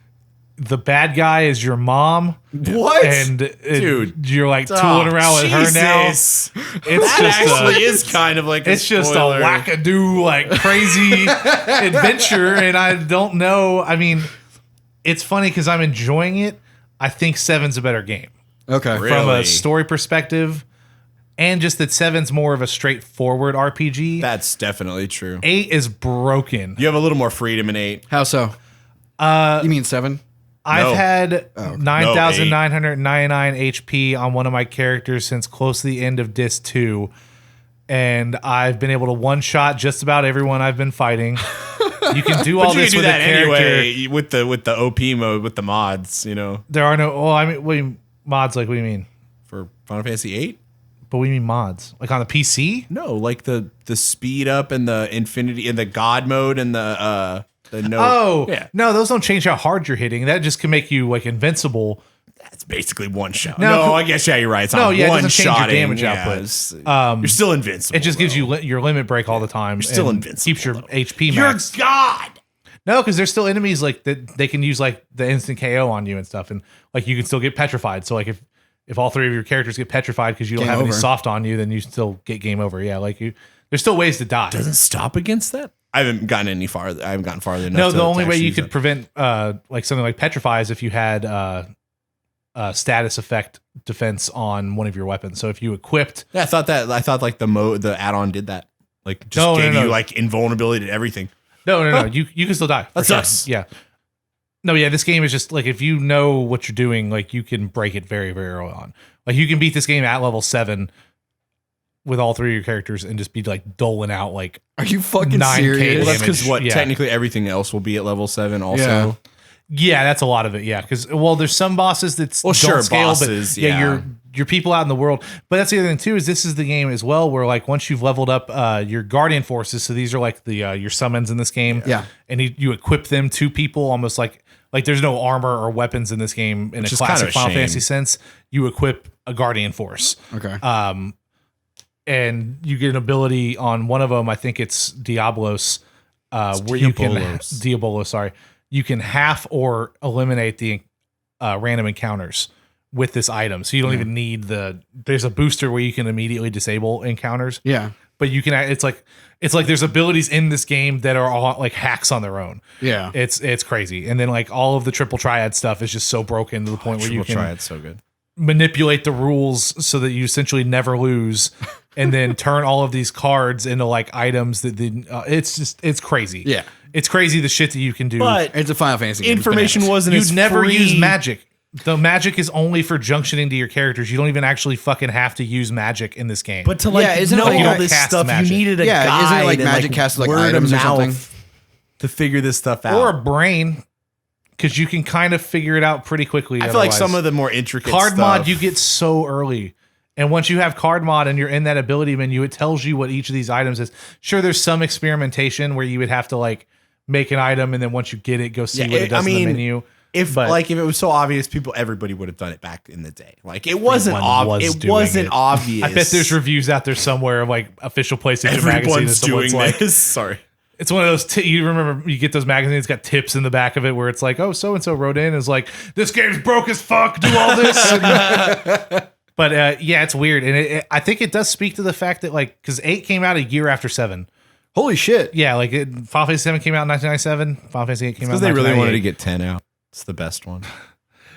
The bad guy is your mom. What? And Dude. you're like tooling around with her now. Jesus. It's That just actually is kind of like a it's just a spoiler. wackadoo, like crazy adventure. And I don't know. I mean, it's funny because I'm enjoying it. I think 7's a better game Okay. Really? from a story perspective. And just that 7's more of a straightforward RPG. That's definitely true. 8 is broken. You have a little more freedom in 8. How so? You mean 7? I've No. had No, 9,999 HP on one of my characters since close to the end of Disc 2. And I've been able to one-shot just about everyone I've been fighting. You can do all But you this can do with that a character. anyway with the OP mode with the mods, you know, There are no... Well, I mean, what do you, mods, like, what do you mean? for Final Fantasy 8. But what do you mean mods? Like on the PC? No, like the speed up and the infinity and the god mode and the no. Oh, yeah. no, those don't change how hard you're hitting. That just can make you, like, invincible. That's basically one shot. No, No, I guess yeah, you're right. It's No, not yeah, it one doesn't change your shot damage output. You're still invincible. It just gives though. you your limit break all the time. You're still invincible, Keeps your though. HP You're max. God. No, because there's still enemies like that. They can use like the instant KO on you and stuff, and like you can still get petrified. So like if all three of your characters get petrified because you don't Game have any over. soft on you, then you still get game over. Yeah, like there's still ways to die. Doesn't stop against that. I haven't gotten any farther. I haven't gotten farther enough. No, to the only way actually you use could that. prevent like something like petrify is if you had status effect defense on one of your weapons. So if you equipped, Yeah, I thought like the add-on did that. Like just No, gave no. you like invulnerability to everything. no, you can still die. That for sure. sucks. Yeah. No, yeah, this game is just like if you know what you're doing, like you can break it very, very early on. Like you can beat this game at level 7 with all three of your characters and just be like doling out like Are you fucking 9K serious? Well, that's because damage, yeah. technically everything else will be at level 7 also. Yeah. yeah, that's a lot of it. Yeah, because there's some bosses that Well, don't sure, scale, bosses, but yeah, yeah. your people out in the world. But that's the other thing too is this is the game as well where like once you've leveled up your guardian forces, so these are like the your summons in this game. Yeah. and you equip them to people almost like there's no armor or weapons in this game in Which a is kind classic of a Final shame. Fantasy sense. You equip a guardian force. Okay. And you get an ability on one of them. I think it's Diablos, where you can Diabolos. Sorry, you can half or eliminate the random encounters with this item. So you don't even need there's a booster where you can immediately disable encounters. Yeah. But you can. It's like there's abilities in this game that are all like hacks on their own. Yeah. It's crazy. And then like all of the triple triad stuff is just so broken to the point where you can try it so good. manipulate the rules so that you essentially never lose and then turn all of these cards into like items that it's crazy. Yeah. It's crazy the shit that you can do. But It's a Final Fantasy game. It's information bananas. wasn't you as never free. use magic. The magic is only for junctioning to your characters. You don't even actually fucking have to use magic in this game. But to like Yeah, isn't it know like all you this cast stuff, magic? you needed a Yeah, guide isn't it like and, magic casts, like, word of items or mouth something? to figure this stuff out. or a brain, because you can kind of figure it out pretty quickly. I feel like some of the more intricate card stuff, mod you get so early. And once you have card mod and you're in that ability menu, it tells you what each of these items is. Sure, there's some experimentation where you would have to like make an item and then once you get it, go see Yeah, what it does I in mean, the menu. If But- like if it was so obvious, everybody would have done it back in the day. Like it wasn't Everyone obvious. was It doing wasn't it. obvious. I bet there's reviews out there somewhere of like official PlayStation magazine. And everyone's someone's doing like, this. Sorry. it's one of those. You remember you get those magazines, it's got tips in the back of it where it's like, oh, so and so wrote in is like, this game's broke as fuck. Do all this. But yeah, it's weird, and I think it does speak to the fact that like because 8 came out a year after 7. Holy shit. Yeah, like Final Fantasy 7 came out in 1997. Final Fantasy 8 came out. Because in they really wanted to 1998. get 10 out. It's the best one.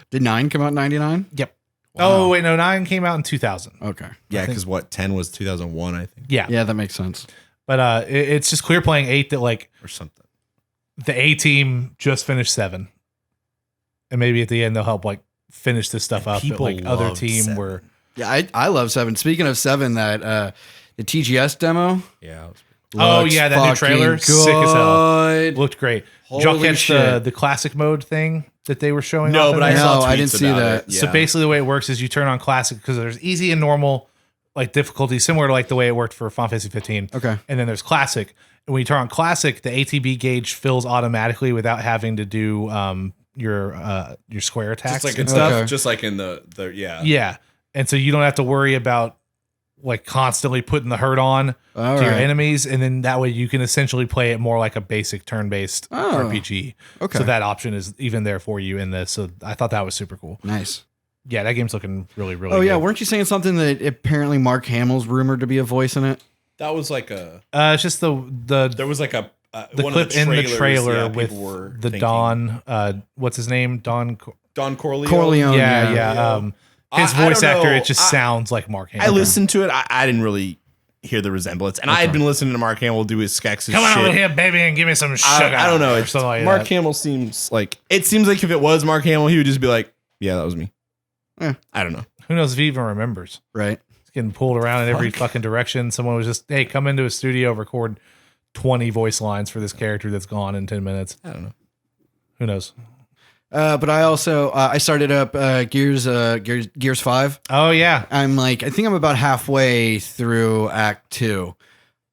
Did 9 come out in 99? Yep. Oh wait, no, 9 came out in 2000. Okay. Yeah, because 10 was 2001, I think, Yeah, Yeah, that makes sense. but it's just clear playing 8 that like or something. the A team just finished 7, and maybe at the end they'll help like finish this stuff up. That people like other loved team 7. were. Yeah, I love 7. Speaking of 7, that the TGS demo. Yeah. Oh looks yeah, that new trailer, fucking sick as hell. good. Looked great. Did y'all Holy catch shit. the classic mode thing that they were showing? No, off in but I there? saw No, tweets I didn't see about that. it. So Yeah. basically, the way it works is you turn on classic because there's easy and normal like difficulty similar to like the way it worked for Final Fantasy 15. Okay. And then there's classic. And when you turn on classic, the ATB gauge fills automatically without having to do your square attacks Just like and in stuff. Okay. just like in the yeah. Yeah. And so you don't have to worry about like constantly putting the hurt on All to your right. enemies. And then that way you can essentially play it more like a basic turn-based Oh, RPG. okay. So that option is even there for you in this. So I thought that was super cool. Nice. Yeah, that game's looking really, really Oh good. yeah, weren't you saying something that apparently Mark Hamill's rumored to be a voice in it? That was like a It's just the there was like a one clip of the in the trailers, trailer yeah, with people were the thinking. Don, what's his name? Don Corleone. Corleone. Yeah, yeah. his I voice don't actor, know. it just sounds like Mark Hamill. I listened to it. I didn't really hear the resemblance, and I had been listening to Mark Hamill do his Skeksis Come on shit. over here, baby, and give me some sugar. I don't know. or It's, something like Mark that. Hamill seems like if it was Mark Hamill, he would just be like, "Yeah, that was me." Eh. I don't know. Who knows if he even remembers? Right. He's getting pulled around in every fucking direction. Someone was just, hey, come into a studio, record 20 voice lines for this character that's gone in 10 minutes. I don't know. Who knows? But I also I started up Gears 5. Oh yeah, I think I'm about halfway through Act 2.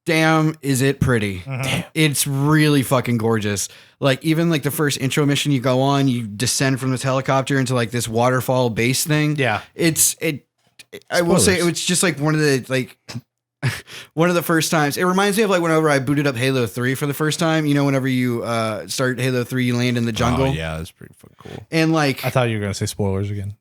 Damn, is it pretty? Mhm. It's really fucking gorgeous. Like even like the first intro mission you go on, you descend from this helicopter into like this waterfall base thing. yeah. I will say Spoilers. it's just like one of the first times. It reminds me of like whenever I booted up Halo 3 for the first time. You know, whenever you start Halo 3, you land in the jungle. Oh, yeah, that's pretty fucking cool. And like I thought you were gonna say spoilers again.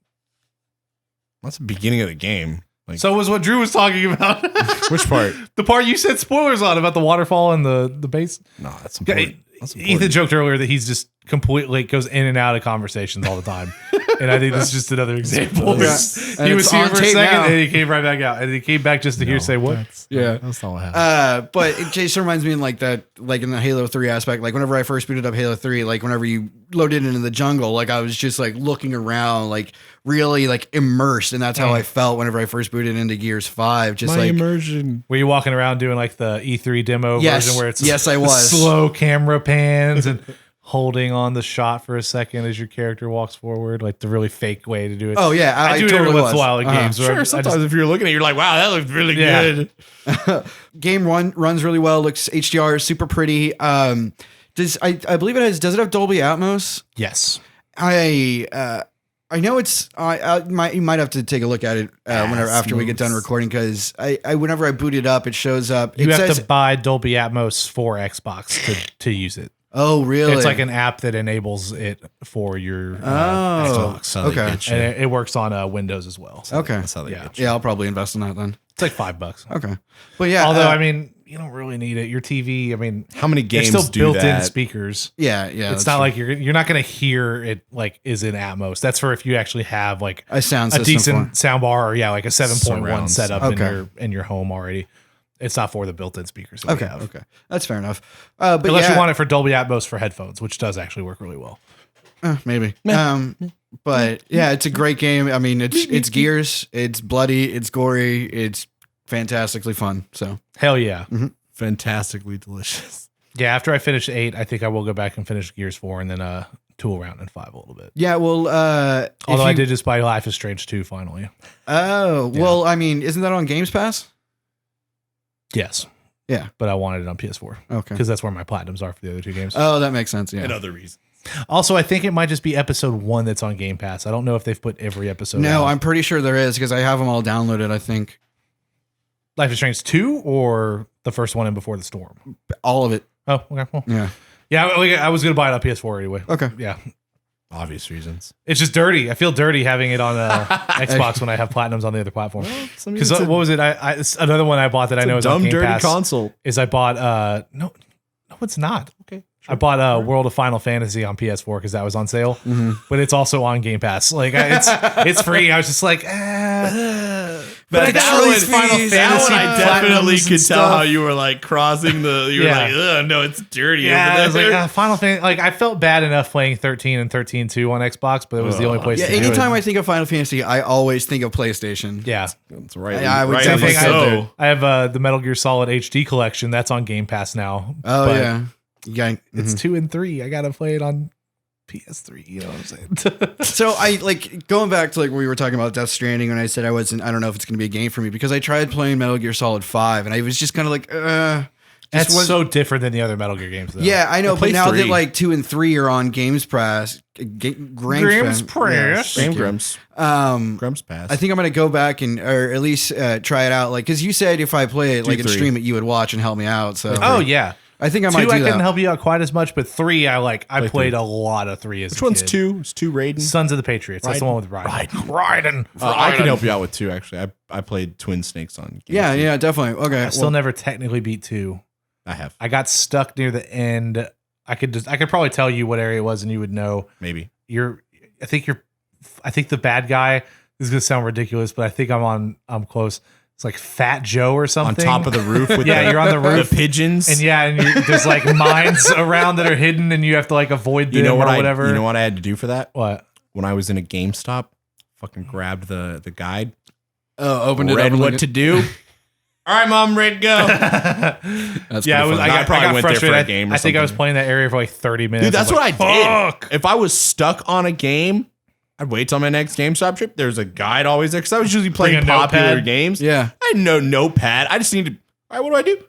That's the beginning of the game. Like, So was what Drew was talking about. which part? The part you said spoilers on about the waterfall and the base. No, that's Yeah, important. That's Ethan important. joked earlier that he's just completely goes in and out of conversations all the time. And I think this is just another example. Yeah. And He was it's here on for a tape second now. and he came right back out. And he came back just to hear say what? Yeah. That's not what happened. But it just reminds me in like that, like in the Halo 3 aspect, like whenever I first booted up Halo 3, like whenever you loaded into the jungle, like I was just like looking around, like really like immersed. And that's how I felt whenever I first booted into Gears 5. Just My like, immersion. Were you walking around doing like the E3 demo Yes. version where it's Yes, I was. slow camera pans and holding on the shot for a second as your character walks forward, like the really fake way to do it. oh yeah, I do it totally every once was. in a while in games. where I Sure, just- sometimes if you're looking at it, you're like, wow, that looks really Yeah. good. Game runs really well, looks HDR, super pretty. Does I believe does it have Dolby Atmos? yes. I know it's you might have to take a look at it whenever after we get done recording, because I whenever I boot it up, it shows up. You It have says, to buy Dolby Atmos for Xbox to use it. oh really? It's like an app that enables it for your oh Xbox. okay. And it works on Windows as well. So Okay. That's how they Yeah. get you. Yeah, I'll probably invest in that then. it's like $5. Okay, but yeah. Although, I mean, you don't really need it. Your TV, I mean, How many games it's still do built-in that? speakers. yeah, It's not like you're not going to hear it like is in Atmos. That's for if you actually have like a sound a system. decent sound bar or like a 7.1 Surround setup Okay. in your home already. It's not for the built-in speakers. That we Okay, have. okay, that's fair enough. But Unless yeah, you want it for Dolby Atmos for headphones, which does actually work really well. maybe. But yeah, it's a great game. I mean, it's Gears. It's bloody. It's gory. It's fantastically fun. So Hell yeah. Fantastically delicious. Yeah, after I finish 8, I think I will go back and finish Gears 4 and then tool around in 5 a little bit. yeah, well, Although I did just buy Life is Strange 2 finally. Oh well, I mean, isn't that on Games Pass? Yes. Yeah. But I wanted it on PS4 Okay. because that's where my platinums are for the other 2 games. Oh, that makes sense. And Yeah. other reasons. Also, I think it might just be episode 1 that's on Game Pass. I don't know if they've put every episode No, out. I'm pretty sure there is because I have them all downloaded. I think Life is Strange 2 or the first one in Before the Storm? all of it. Oh, okay. Well, Yeah. yeah, I was going to buy it on PS4 anyway. Okay. Yeah. Obvious reasons. It's just dirty. I feel dirty having it on Xbox when I have platinums on the other platform. Because what was it? It's another one I bought that I know is on dumb, Game dirty Pass. console. Is I bought no, it's not. Okay. I bought World of Final Fantasy on PS4 because that was on sale, but it's also on Game Pass. Like it's free. I was just like, But I I got got all really these Final fees. Fantasy. That one I definitely platinums and could tell stuff. how you were like crossing the. You were Yeah. like, ugh, no, it's dirty. Yeah, I over was there. like Final Fantasy. Like I felt bad enough playing 13 and 13-2 on Xbox, but it was the only place. Yeah. to do Anytime it. I think of Final Fantasy, I always think of PlayStation. Yeah, That's right. I would rightly definitely say so. I have the Metal Gear Solid HD collection. That's on Game Pass now. Oh But yeah. Yeah. it's 2 and 3. I gotta play it on PS3. You know what I'm saying? So I like going back to like where we were talking about Death Stranding when I said I don't know if it's going to be a game for me because I tried playing Metal Gear Solid 5 and I was just kind of like, That's so different than the other Metal Gear games, though. Yeah, I know, but now 3. that like 2 and 3 are on Games Pass, Grams Pass. Grumps Pass. I think I'm going to go back and or at least try it out. Like, because you said if I play it like and 3. stream it, you would watch and help me out. So Oh yeah. I think I 2, might do I that. couldn't help you out quite as much, but 3, I played 3. a lot of 3 as Which a one's kid. 2? It's 2 Raiden. Sons of the Patriots. That's the one with Raiden. I can help you out with 2, actually. I played Twin Snakes on Game Yeah, 2. yeah, definitely. Okay. I still never technically beat 2. I have. I got stuck near the end. I could probably tell you what area it was and you would know. Maybe. I think the bad guy, this is gonna sound ridiculous, but I think I'm close. It's like Fat Joe or something. On top of the roof with you're on the roof. The pigeons. And there's like mines around that are hidden and you have to like avoid them or whatever. You know what I had to do for that? What? When I was in a GameStop, fucking grabbed the guide. Opened it read up. what to do. All right, Mom, ready to go. That's Yeah, I probably got went there for frustrated. a game or I think I was something. playing that area for like 30 minutes. Dude, that's I'm what like, I fuck. did. If I was stuck on a game, I'd wait till my next GameStop trip. There's a guide always there because I was usually playing Bring a popular notepad. games. Yeah. I had no notepad. I just needed. All right, what do I do?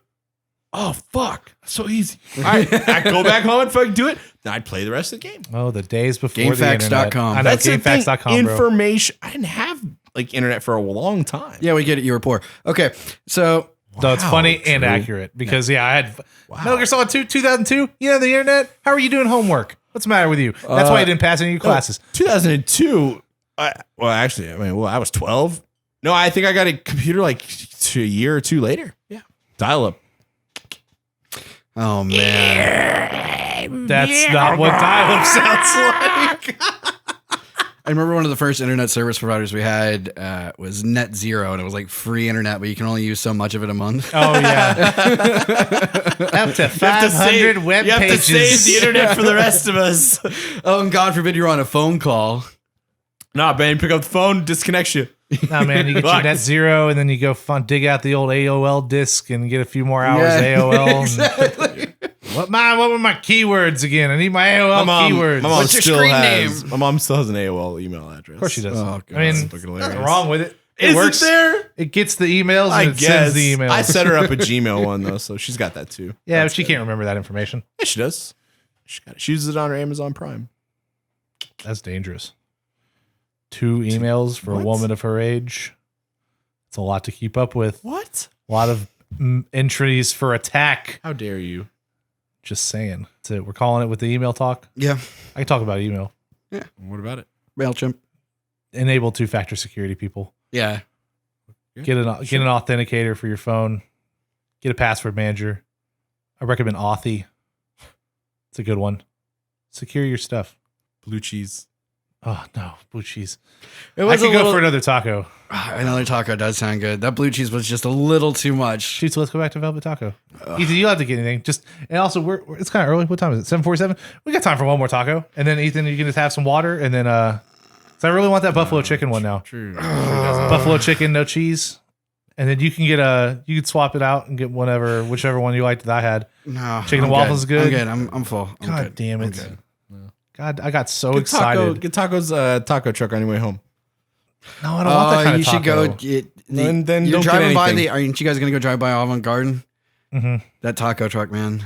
Oh fuck, so easy. All right, I go back home and fucking do it. Then I'd play the rest of the game. Oh, the days before GameFAQs.com. the internet. I know, That's the thing. GameFAQs.com, bro. Information. I didn't have like internet for a long time. Yeah, we get it. You were poor. Okay. So So it's Wow, funny and true. accurate because I had Metal Gear Solid 2, 2002. You know the internet. How are you doing homework? What's the matter with you? That's why you didn't pass any of your classes. 2002. I was 12. No, I think I got a computer like a year or 2 later. Yeah, dial up. oh man. That's not what dial-up sounds like. I remember one of the first internet service providers we had was Net Zero, and it was like free internet, but you can only use so much of it a month. Oh yeah, up to 500 web You have pages. to save the internet for the rest of us. Oh, and God forbid you're on a phone call. Nah, man, pick up the phone, disconnects you. Nah, man, you get your Fuck. Net Zero, and then you go dig out the old AOL disc and get a few more hours Yeah, AOL. exactly. What were my keywords again? I need my AOL keywords. My mom What's your still screen has. name? My mom still has an AOL email address. Of course she does. Oh, God. I mean, That's fucking hilarious. nothing wrong with it. It Is works. it there? It gets the emails I and it guess. sends the emails. I set her up a Gmail one though, so she's got that too. Yeah, but she can't remember that information. Yeah, she does. She got it. She uses it on her Amazon Prime. That's dangerous. 2 emails for a What? woman of her age. It's a lot to keep up with. What? A lot of entries for attack. How dare you? Just saying. That's it. We're calling it with the email talk. Yeah. I can talk about email. What about it? MailChimp. Enable 2-factor security, people. Yeah. Get an authenticator for your phone. Get a password manager. I recommend Authy. It's a good one. Secure your stuff. Blue cheese. Oh no, blue cheese. It I was could a go little, for another taco. Another taco does sound good. That blue cheese was just a little too much. Shoot, so let's go back to Velvet Taco. Ethan, you don't have to get anything. And also, it's kind of early. What time is it? 7:47. We got time for one more taco, and then Ethan, you can just have some water, and then so I really want that buffalo chicken one now. True. Buffalo chicken, no cheese, and then you can get swap it out and get whichever one you liked that I had. No. Chicken and I'm waffles is good. I'm good. I'm full. I'm God good. damn I'm it! good. God, I got so excited. Get Taco's taco truck on your way home. No, I don't want that kind of you taco. should go get. Then you're don't get driving by anything. aren't you guys gonna go drive by Avant Garden? Mhm. That taco truck, man.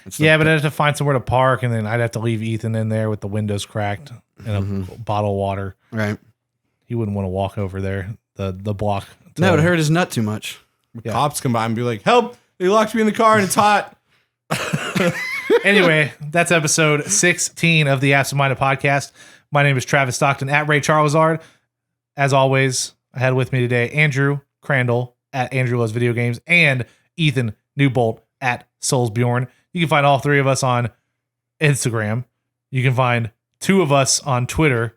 That's Yeah, but I'd have to find somewhere to park, and then I'd have to leave Ethan in there with the windows cracked and a bottle of water. right. He wouldn't want to walk over there, the block. No, it hurt his nut too much. Yeah. Cops come by and be like, "Help! They locked me in the car and it's hot." Anyway, that's episode 16 of the Absent Minded Podcast. My name is Travis Stockton at Ray Charlesard. As always, I had with me today Andrew Crandell at Andrew Loves Video Games and Ethan Newbolt at Soulsbjorn. You can find all 3 of us on Instagram. You can find 2 of us on Twitter.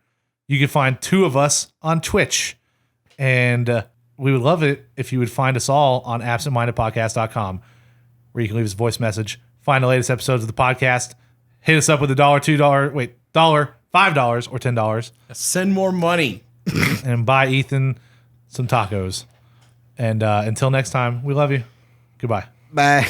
You can find 2 of us on Twitch. And we would love it if you would find us all on absentmindedpodcast.com, where you can leave us a voice message, find the latest episodes of the podcast, hit us up with $1, $2, $5 or $10, Send more money. and buy Ethan some tacos. And until next time, we love you. Goodbye. Bye.